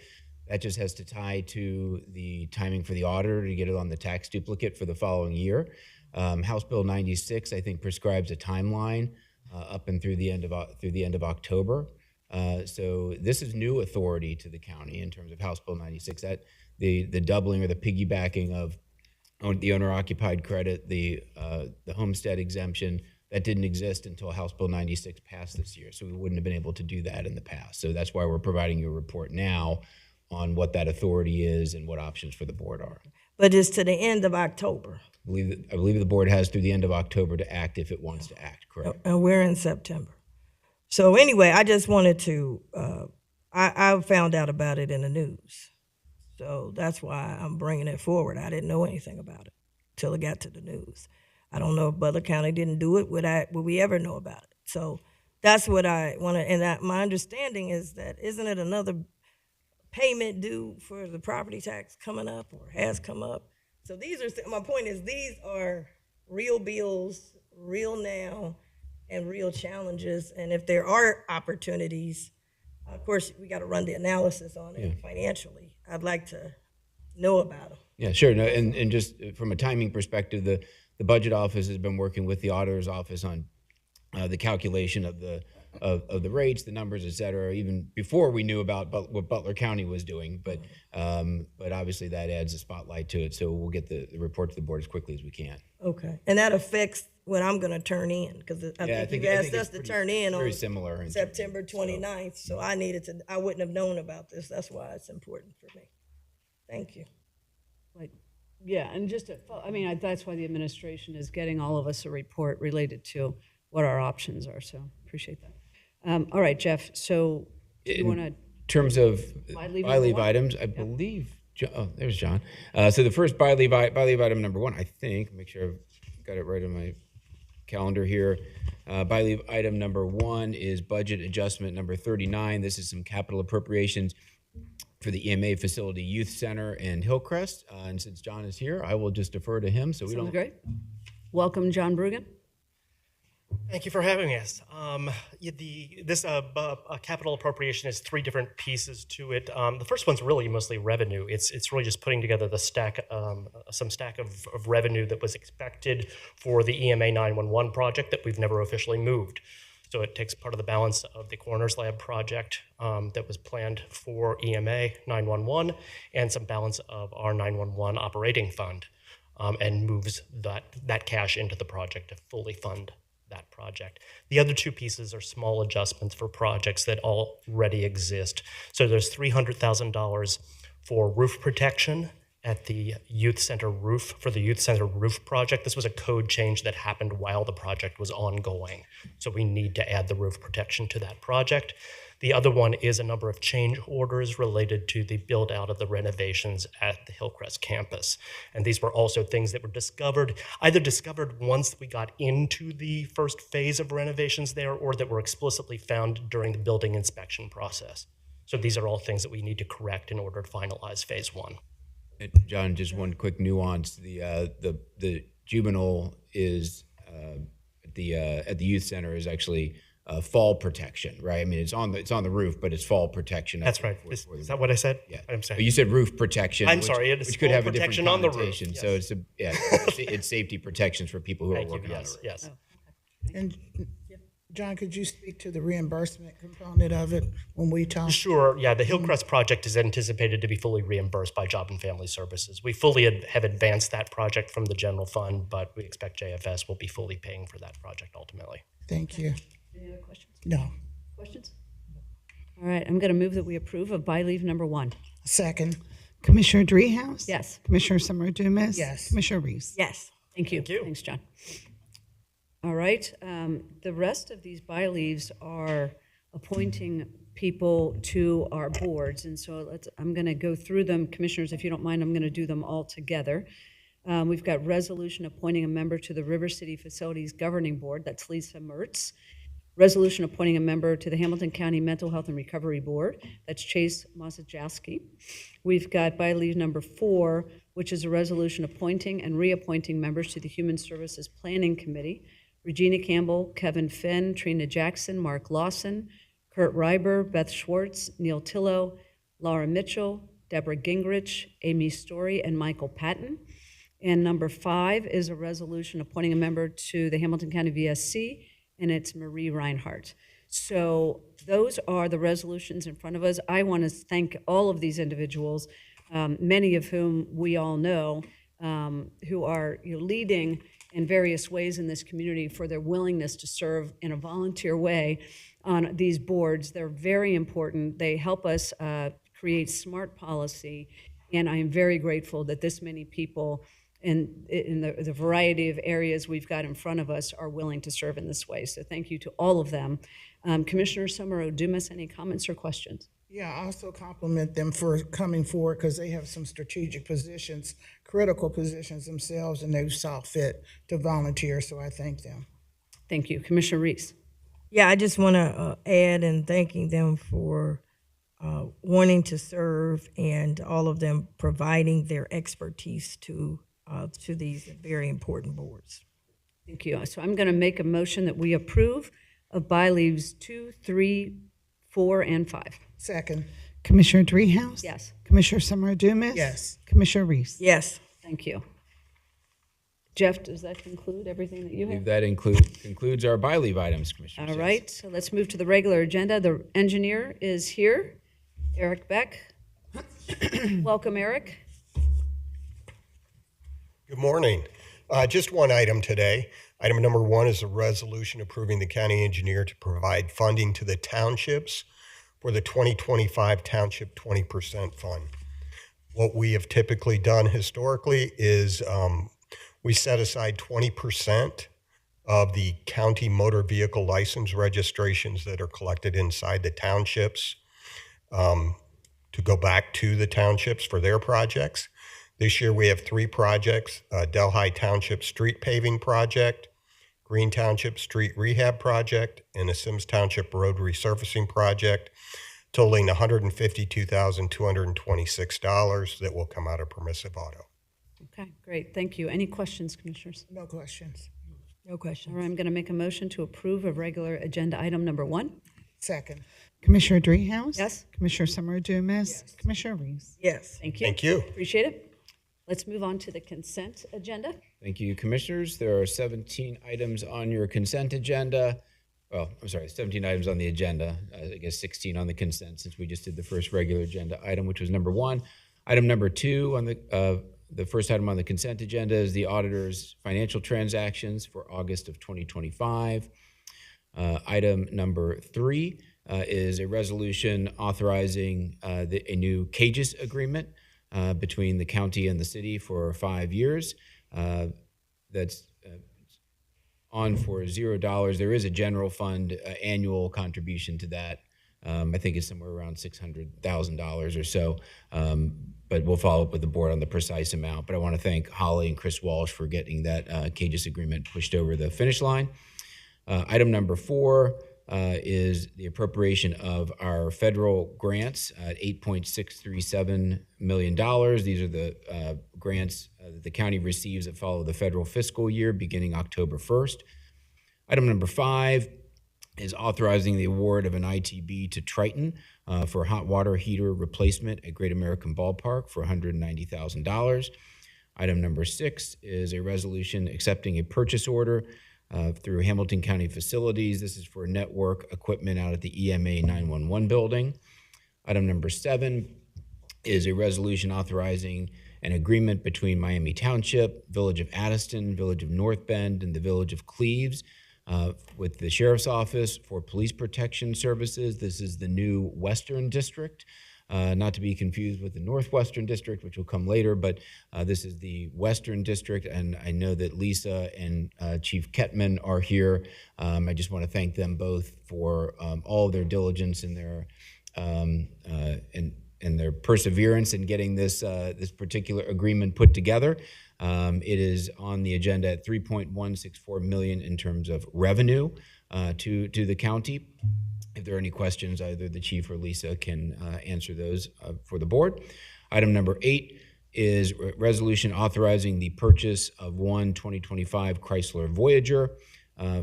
that just has to tie to the timing for the auditor to get it on the tax duplicate for the following year. House Bill 96, I think, prescribes a timeline up and through the end of October. So this is new authority to the county in terms of House Bill 96. That the doubling or the piggybacking of the owner-occupied credit, the homestead exemption, that didn't exist until House Bill 96 passed this year. So we wouldn't have been able to do that in the past. So that's why we're providing you a report now on what that authority is and what options for the board are. But it's to the end of October. I believe the board has through the end of October to act if it wants to act, correct? And we're in September. So anyway, I just wanted to, I found out about it in the news. So that's why I'm bringing it forward. I didn't know anything about it till it got to the news. I don't know if Butler County didn't do it. Would we ever know about it? So that's what I want to, and my understanding is that, isn't it another payment due for the property tax coming up or has come up? So these are, my point is, these are real bills, real now, and real challenges. And if there are opportunities, of course, we got to run the analysis on it financially. I'd like to know about them. Yeah, sure. No, and just from a timing perspective, the budget office has been working with the auditor's office on the calculation of the rates, the numbers, et cetera, even before we knew about what Butler County was doing. But obviously that adds a spotlight to it. So we'll get the report to the board as quickly as we can. Okay, and that affects what I'm going to turn in, because I think you asked us to turn in on September 29th. So I wouldn't have known about this. That's why it's important for me. Thank you. Yeah, and just that's why the administration is getting all of us a report related to what our options are. So appreciate that. All right, Jeff. So you want to? In terms of buy leave items, I believe. Oh, there's John. So the first buy leave item number one, I think. Make sure I've got it right on my calendar here. Buy leave item number one is budget adjustment number 39. This is some capital appropriations for the EMA facility, Youth Center, and Hillcrest. And since John is here, I will just defer to him. So Sounds great. Welcome, John Brugan. Thank you for having us. This capital appropriation has three different pieces to it. The first one's really mostly revenue. It's really just putting together the stack of revenue that was expected for the EMA 911 project that we've never officially moved. So it takes part of the balance of the coroner's lab project that was planned for EMA 911 and some balance of our 911 operating fund, and moves that cash into the project to fully fund that project. The other two pieces are small adjustments for projects that already exist. So there's $300,000 for roof protection at the youth center roof, for the youth center roof project. This was a code change that happened while the project was ongoing. So we need to add the roof protection to that project. The other one is a number of change orders related to the build out of the renovations at the Hillcrest campus. And these were also things that were either discovered once we got into the first phase of renovations there, or that were explicitly found during the building inspection process. So these are all things that we need to correct in order to finalize phase one. John, just one quick nuance. The juvenile is at the youth center is actually fall protection, right? I mean, it's on the roof, but it's fall protection. That's right. Is that what I said? Yeah. I'm sorry. You said roof protection. I'm sorry, it is which could fall have a different protection on the roof, connotation. yes. So it's safety protections for people who Thank are you. working on Yes. the roof. Yes. And John, could you speak to the reimbursement component of it when we talk? Sure. Yeah, the Hillcrest project is anticipated to be fully reimbursed by Job and Family Services. We fully have advanced that project from the general fund, but we expect JFS will be fully paying for that project ultimately. Thank you. Any other questions? No. Questions? All right, I'm going to move that we approve of by leave number 1. Second. Commissioner Dreehouse? Yes. Commissioner Summer Dumas? Yes. Commissioner Reese? Yes. Thank you. Thank you. Thanks, John. All right, the rest of these by leaves are appointing people to our boards, and so I'm going to go through them. Commissioners, if you don't mind, I'm going to do them all together. We've got resolution appointing a member to the River City Facilities Governing Board. That's Lisa Mertz. Resolution appointing a member to the Hamilton County Mental Health and Recovery Board. That's Chase Mazajowski. We've got by leave number 4, which is a resolution appointing and reappointing members to the Human Services Planning Committee. Regina Campbell, Kevin Finn, Trina Jackson, Mark Lawson, Kurt Reiber, Beth Schwartz, Neil Tillow, Laura Mitchell, Deborah Gingrich, Amy Story, and Michael Patton. And number 5 is a resolution appointing a member to the Hamilton County VSC, and it's Marie Reinhardt. So those are the resolutions in front of us. I want to thank all of these individuals, many of whom we all know, who are leading in various ways in this community for their willingness to serve in a volunteer way on these boards. They're very important. They help us create smart policy, and I am very grateful that this many people in the variety of areas we've got in front of us are willing to serve in this way. So thank you to all of them. Commissioner Summer Dumas, any comments or questions? Yeah, I also compliment them for coming forward because they have some strategic positions, critical positions themselves, and they've saw fit to volunteer, so I thank them. Thank you. Commissioner Reese. Yeah, I just want to add in thanking them for wanting to serve and all of them providing their expertise to these very important boards. Thank you. So I'm going to make a motion that we approve of by leaves 2, 3, 4, and 5. Second. Commissioner Dreehouse? Yes. Commissioner Summer Dumas? Yes. Commissioner Reese? Yes. Thank you. Jeff, does that conclude everything that you I have? believe that concludes our by leave items, Commissioner. All right, so let's move to the regular agenda. The engineer is here, Eric Beck. Welcome, Eric. Good morning. Just one item today. Item number 1 is a resolution approving the county engineer to provide funding to the townships for the 2025 Township 20% Fund. What we have typically done historically is we set aside 20% of the county motor vehicle license registrations that are collected inside the townships to go back to the townships for their projects. This year we have 3 projects, Delhi Township Street Paving Project, Green Township Street Rehab Project, and a Sims Township Road Resurfacing Project, totaling $152,226 that will come out of permissive auto. Okay, great, thank you. Any questions, commissioners? No questions. No questions. All right, I'm going to make a motion to approve of regular agenda item number 1. Second. Commissioner Dreehouse? Yes. Commissioner Summer Dumas? Yes. Commissioner Reese? Yes. Thank you. Thank you. Appreciate it. Let's move on to the consent agenda. Thank you, Commissioners. There are 17 items on your consent agenda. Well, I'm sorry, 17 items on the agenda. I guess 16 on the consent since we just did the first regular agenda item, which was number 1. Item number 2 on the first item on the consent agenda is the auditor's financial transactions for August of 2025. Item number 3 is a resolution authorizing a new CAGES agreement between the county and the city for 5 years. That's on for $0. There is a general fund annual contribution to that. I think it's somewhere around $600,000 or so. But we'll follow up with the board on the precise amount. But I want to thank Holly and Chris Walsh for getting that CAGES agreement pushed over the finish line. Item number 4 is the appropriation of our federal grants at $8.637 million. These are the grants that the county receives that follow the federal fiscal year beginning October 1st. Item number 5 is authorizing the award of an ITB to Triton for hot water heater replacement at Great American Ballpark for $190,000. Item number 6 is a resolution accepting a purchase order through Hamilton County Facilities. This is for network equipment out at the EMA 911 building. Item number 7 is a resolution authorizing an agreement between Miami Township, Village of Addiston, Village of North Bend, and the Village of Cleves with the Sheriff's Office for police protection services. This is the new Western District, not to be confused with the Northwestern District, which will come later, but this is the Western District, and I know that Lisa and Chief Kettman are here. I just want to thank them both for all of their diligence and their and their perseverance in getting this this particular agreement put together. It is on the agenda at $3.164 million in terms of revenue to the county. If there are any questions, either the chief or Lisa can answer those for the board. Item number 8 is resolution authorizing the purchase of one 2025 Chrysler Voyager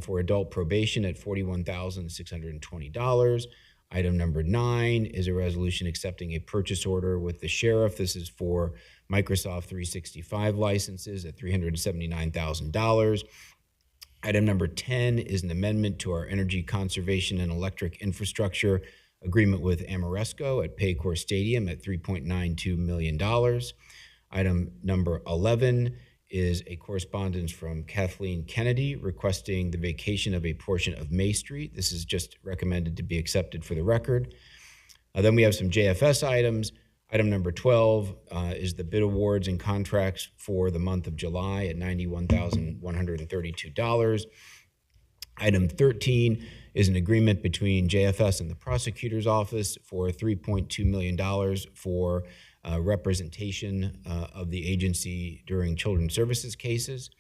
for adult probation at $41,620. Item number 9 is a resolution accepting a purchase order with the sheriff. This is for Microsoft 365 licenses at $379,000. Item number 10 is an amendment to our energy conservation and electric infrastructure agreement with Amoresco at Paycor Stadium at $3.92 million. Item number 11 is a correspondence from Kathleen Kennedy requesting the vacation of a portion of May Street. This is just recommended to be accepted for the record. Then we have some JFS items. Item number 12 is the bid awards and contracts for the month of July at $91,132. Item 13 is an agreement between JFS and the prosecutor's office for $3.2 million for representation of the agency during children's services cases.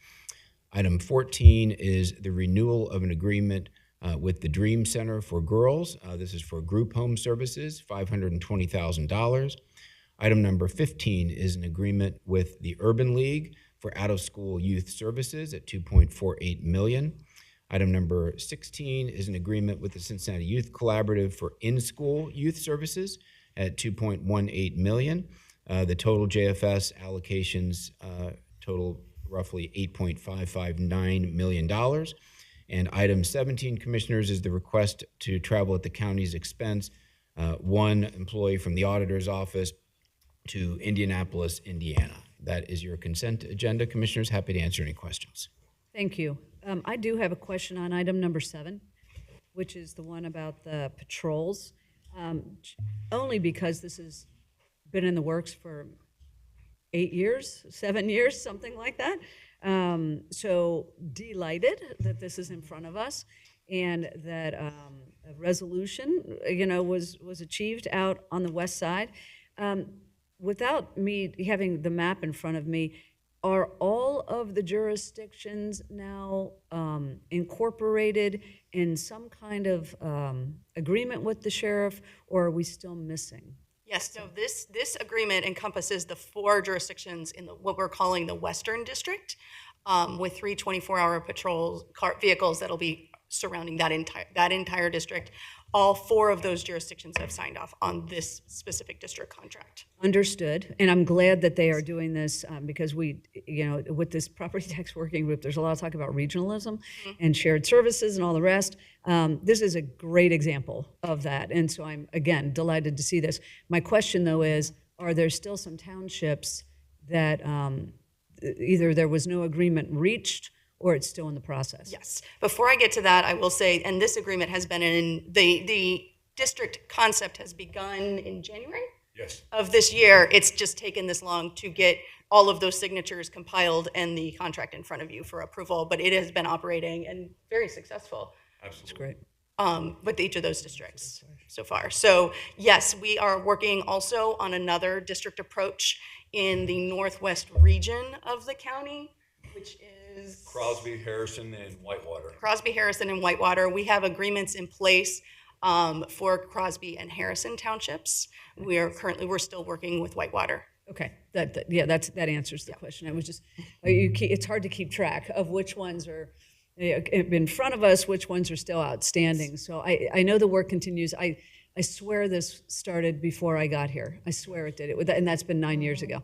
Item 14 is the renewal of an agreement with the Dream Center for Girls. This is for group home services, $520,000. Item number 15 is an agreement with the Urban League for out-of-school youth services at $2.48 million. Item number 16 is an agreement with the Cincinnati Youth Collaborative for in-school youth services at $2.18 million. The total JFS allocations total roughly $8.559 million. And item 17, Commissioners, is the request to travel at the county's expense, one employee from the auditor's office to Indianapolis, Indiana. That is your consent agenda, Commissioners. Happy to answer any questions. Thank you. I do have a question on item number 7, which is the one about the patrols, only because this has been in the works for 8 years, 7 years, something like that. So delighted that this is in front of us and that a resolution, was achieved out on the west side. Without me having the map in front of me, are all of the jurisdictions now incorporated in some kind of agreement with the sheriff, or are we still missing? Yes, so this agreement encompasses the 4 jurisdictions in what we're calling the Western District, with 3 24-hour patrol vehicles that'll be surrounding that entire district. All 4 of those jurisdictions have signed off on this specific district contract. Understood, and I'm glad that they are doing this because we, with this property tax working group, there's a lot of talk about regionalism and shared services and all the rest. This is a great example of that, and so I'm, again, delighted to see this. My question, though, is, are there still some townships that either there was no agreement reached or it's still in the process? Yes. Before I get to that, I will say, and this agreement has been in, the district concept has begun in January of this year. It's just taken this long to get all of those signatures compiled and the contract in front of you for approval, but it has been operating and very successful. That's great. With each of those districts so far. So yes, we are working also on another district approach in the northwest region of the county, which is Crosby, Harrison, and Whitewater. Crosby, Harrison, and Whitewater. We have agreements in place for Crosby and Harrison townships. We're still working with Whitewater. Okay, that answers the question. I was just, it's hard to keep track of which ones are in front of us, which ones are still outstanding. So I know the work continues. I swear this started before I got here. I swear it did. And that's been 9 years ago.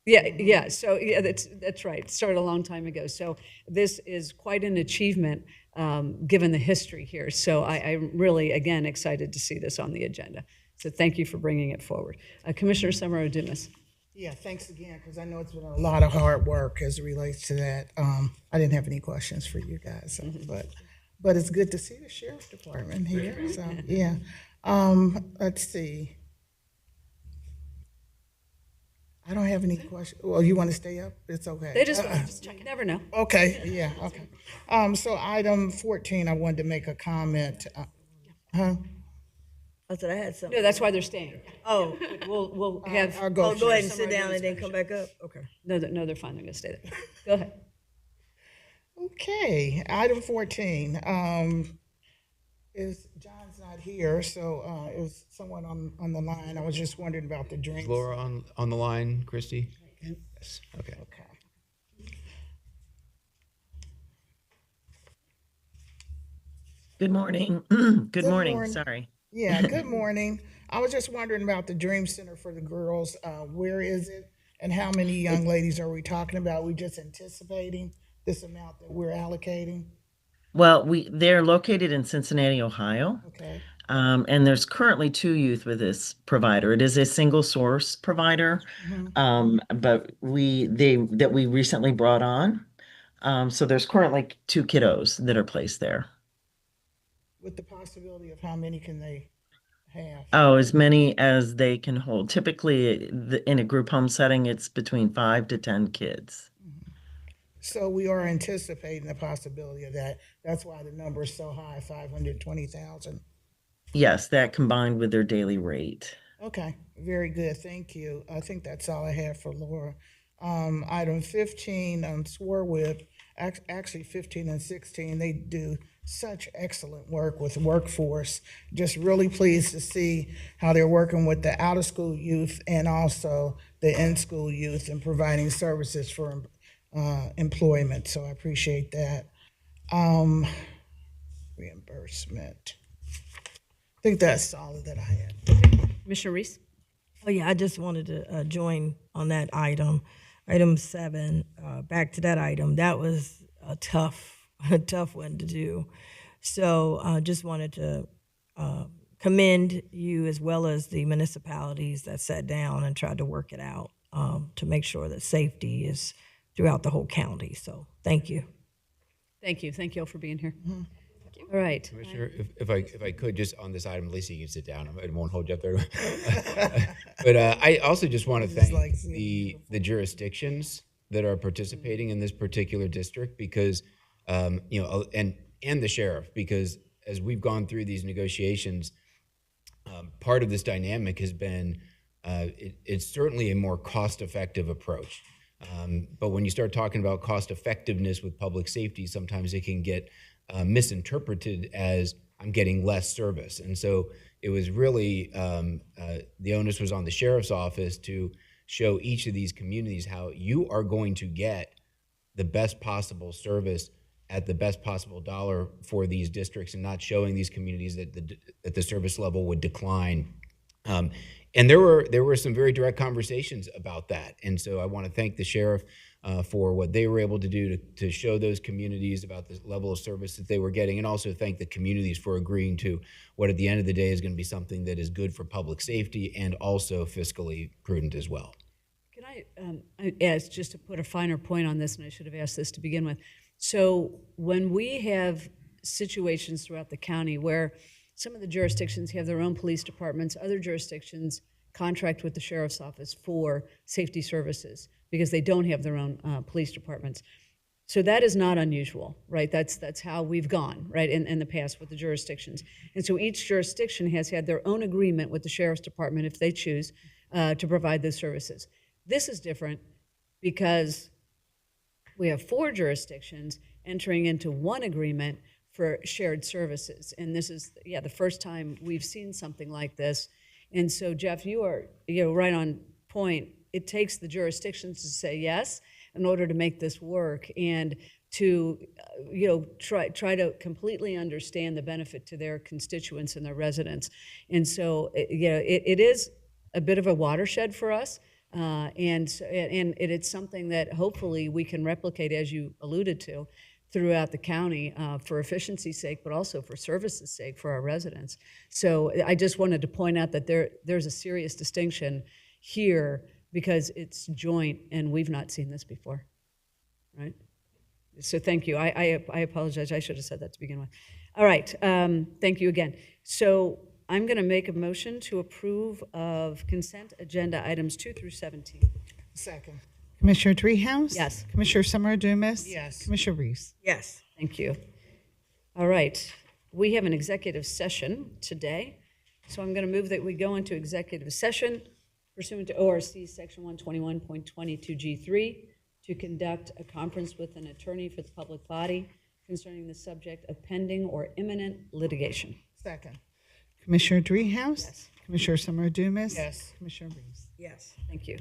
Yeah. So yeah, that's right. It started a long time ago. So this is quite an achievement given the history here. So I'm really, again, excited to see this on the agenda. So thank you for bringing it forward. Commissioner Summer Dumas. Yeah, thanks again, because I know it's been a lot of hard work as it relates to that. I didn't have any questions for you guys, but it's good to see the sheriff's department here. So yeah, let's see. I don't have any questions. Well, you want to stay up? It's okay. They just check. Never know. Okay. Yeah. Okay. So item 14, I wanted to make a comment. I said I had something. No, that's why they're staying. Oh, We'll have. I'll go. go ahead and sit down and then come back up. Okay. No, they're fine. They're going to stay there. Go ahead. Okay, item 14. Is John's not here, so is someone on the line? I was just wondering about the drinks. Is Laura on the line, Christy? Yes. Okay. Good morning. Good morning. Sorry. Yeah, good morning. I was just wondering about the Dream Center for the girls. Where is it, and how many young ladies are we talking about? We just anticipating this amount that we're allocating? Well, they're located in Cincinnati, Ohio. Okay. And there's currently 2 youth with this provider. It is a single source provider, but we recently brought on. So there's currently 2 kiddos that are placed there. With the possibility of how many can they have? Oh, as many as they can hold. Typically, in a group home setting, it's between 5 to 10 kids. So we are anticipating the possibility of that. That's why the number is so high, 520,000. Yes, that combined with their daily rate. Okay, very good. Thank you. I think that's all I have for Laura. Item 15, Swarwith, actually 15 and 16, they do such excellent work with workforce. Just really pleased to see how they're working with the out-of-school youth and also the in-school youth and providing services for employment. So I appreciate that. Reimbursement. I think that's all that I had. Commissioner Reese? Oh, yeah, I just wanted to join on that item. Item 7, back to that item. That was a tough one to do. So just wanted to commend you as well as the municipalities that sat down and tried to work it out to make sure that safety is throughout the whole county. So thank you. Thank you. Thank you all for being here. All right. Commissioner, if I could, just on this item, Lisa, you can sit down. I won't hold you up there. But I also just want to thank the jurisdictions that are participating in this particular district, because and the sheriff, because as we've gone through these negotiations, part of this dynamic has been it's certainly a more cost-effective approach. But when you start talking about cost effectiveness with public safety, sometimes it can get misinterpreted as I'm getting less service. And so it was really, the onus was on the sheriff's office to show each of these communities how you are going to get the best possible service at the best possible dollar for these districts, and not showing these communities that the service level would decline. And there were some very direct conversations about that. And so I want to thank the sheriff for what they were able to do to show those communities about the level of service that they were getting, and also thank the communities for agreeing to what at the end of the day is going to be something that is good for public safety and also fiscally prudent as well. Can I ask, just to put a finer point on this, and I should have asked this to begin with. So when we have situations throughout the county where some of the jurisdictions have their own police departments, other jurisdictions contract with the sheriff's office for safety services because they don't have their own police departments. So that is not unusual, right? That's how we've gone, right, in the past with the jurisdictions. And so each jurisdiction has had their own agreement with the sheriff's department, if they choose, to provide those services. This is different because we have 4 jurisdictions entering into one agreement for shared services. And this is, the first time we've seen something like this. And so, Jeff, you are right on point. It takes the jurisdictions to say yes in order to make this work. And to, try to completely understand the benefit to their constituents and their residents. And so, it is a bit of a watershed for us. And it is something that hopefully we can replicate, as you alluded to, throughout the county for efficiency's sake, but also for services' sake for our residents. So I just wanted to point out that there's a serious distinction here because it's joint and we've not seen this before, right? So thank you. I apologize. I should have said that to begin with. All right. Thank you again. So I'm going to make a motion to approve of consent agenda items 2 through 17. Second. Commissioner Dreehouse? Yes. Commissioner Summer Dumas? Yes. Commissioner Reese? Yes. Thank you. All right. We have an executive session today. So I'm going to move that we go into executive session pursuant to ORC Section 121.22G3 to conduct a conference with an attorney for the public body concerning the subject of pending or imminent litigation. Second. Commissioner Dreehouse? Yes. Commissioner Summer Dumas? Yes. Commissioner Reese? Yes. Thank you.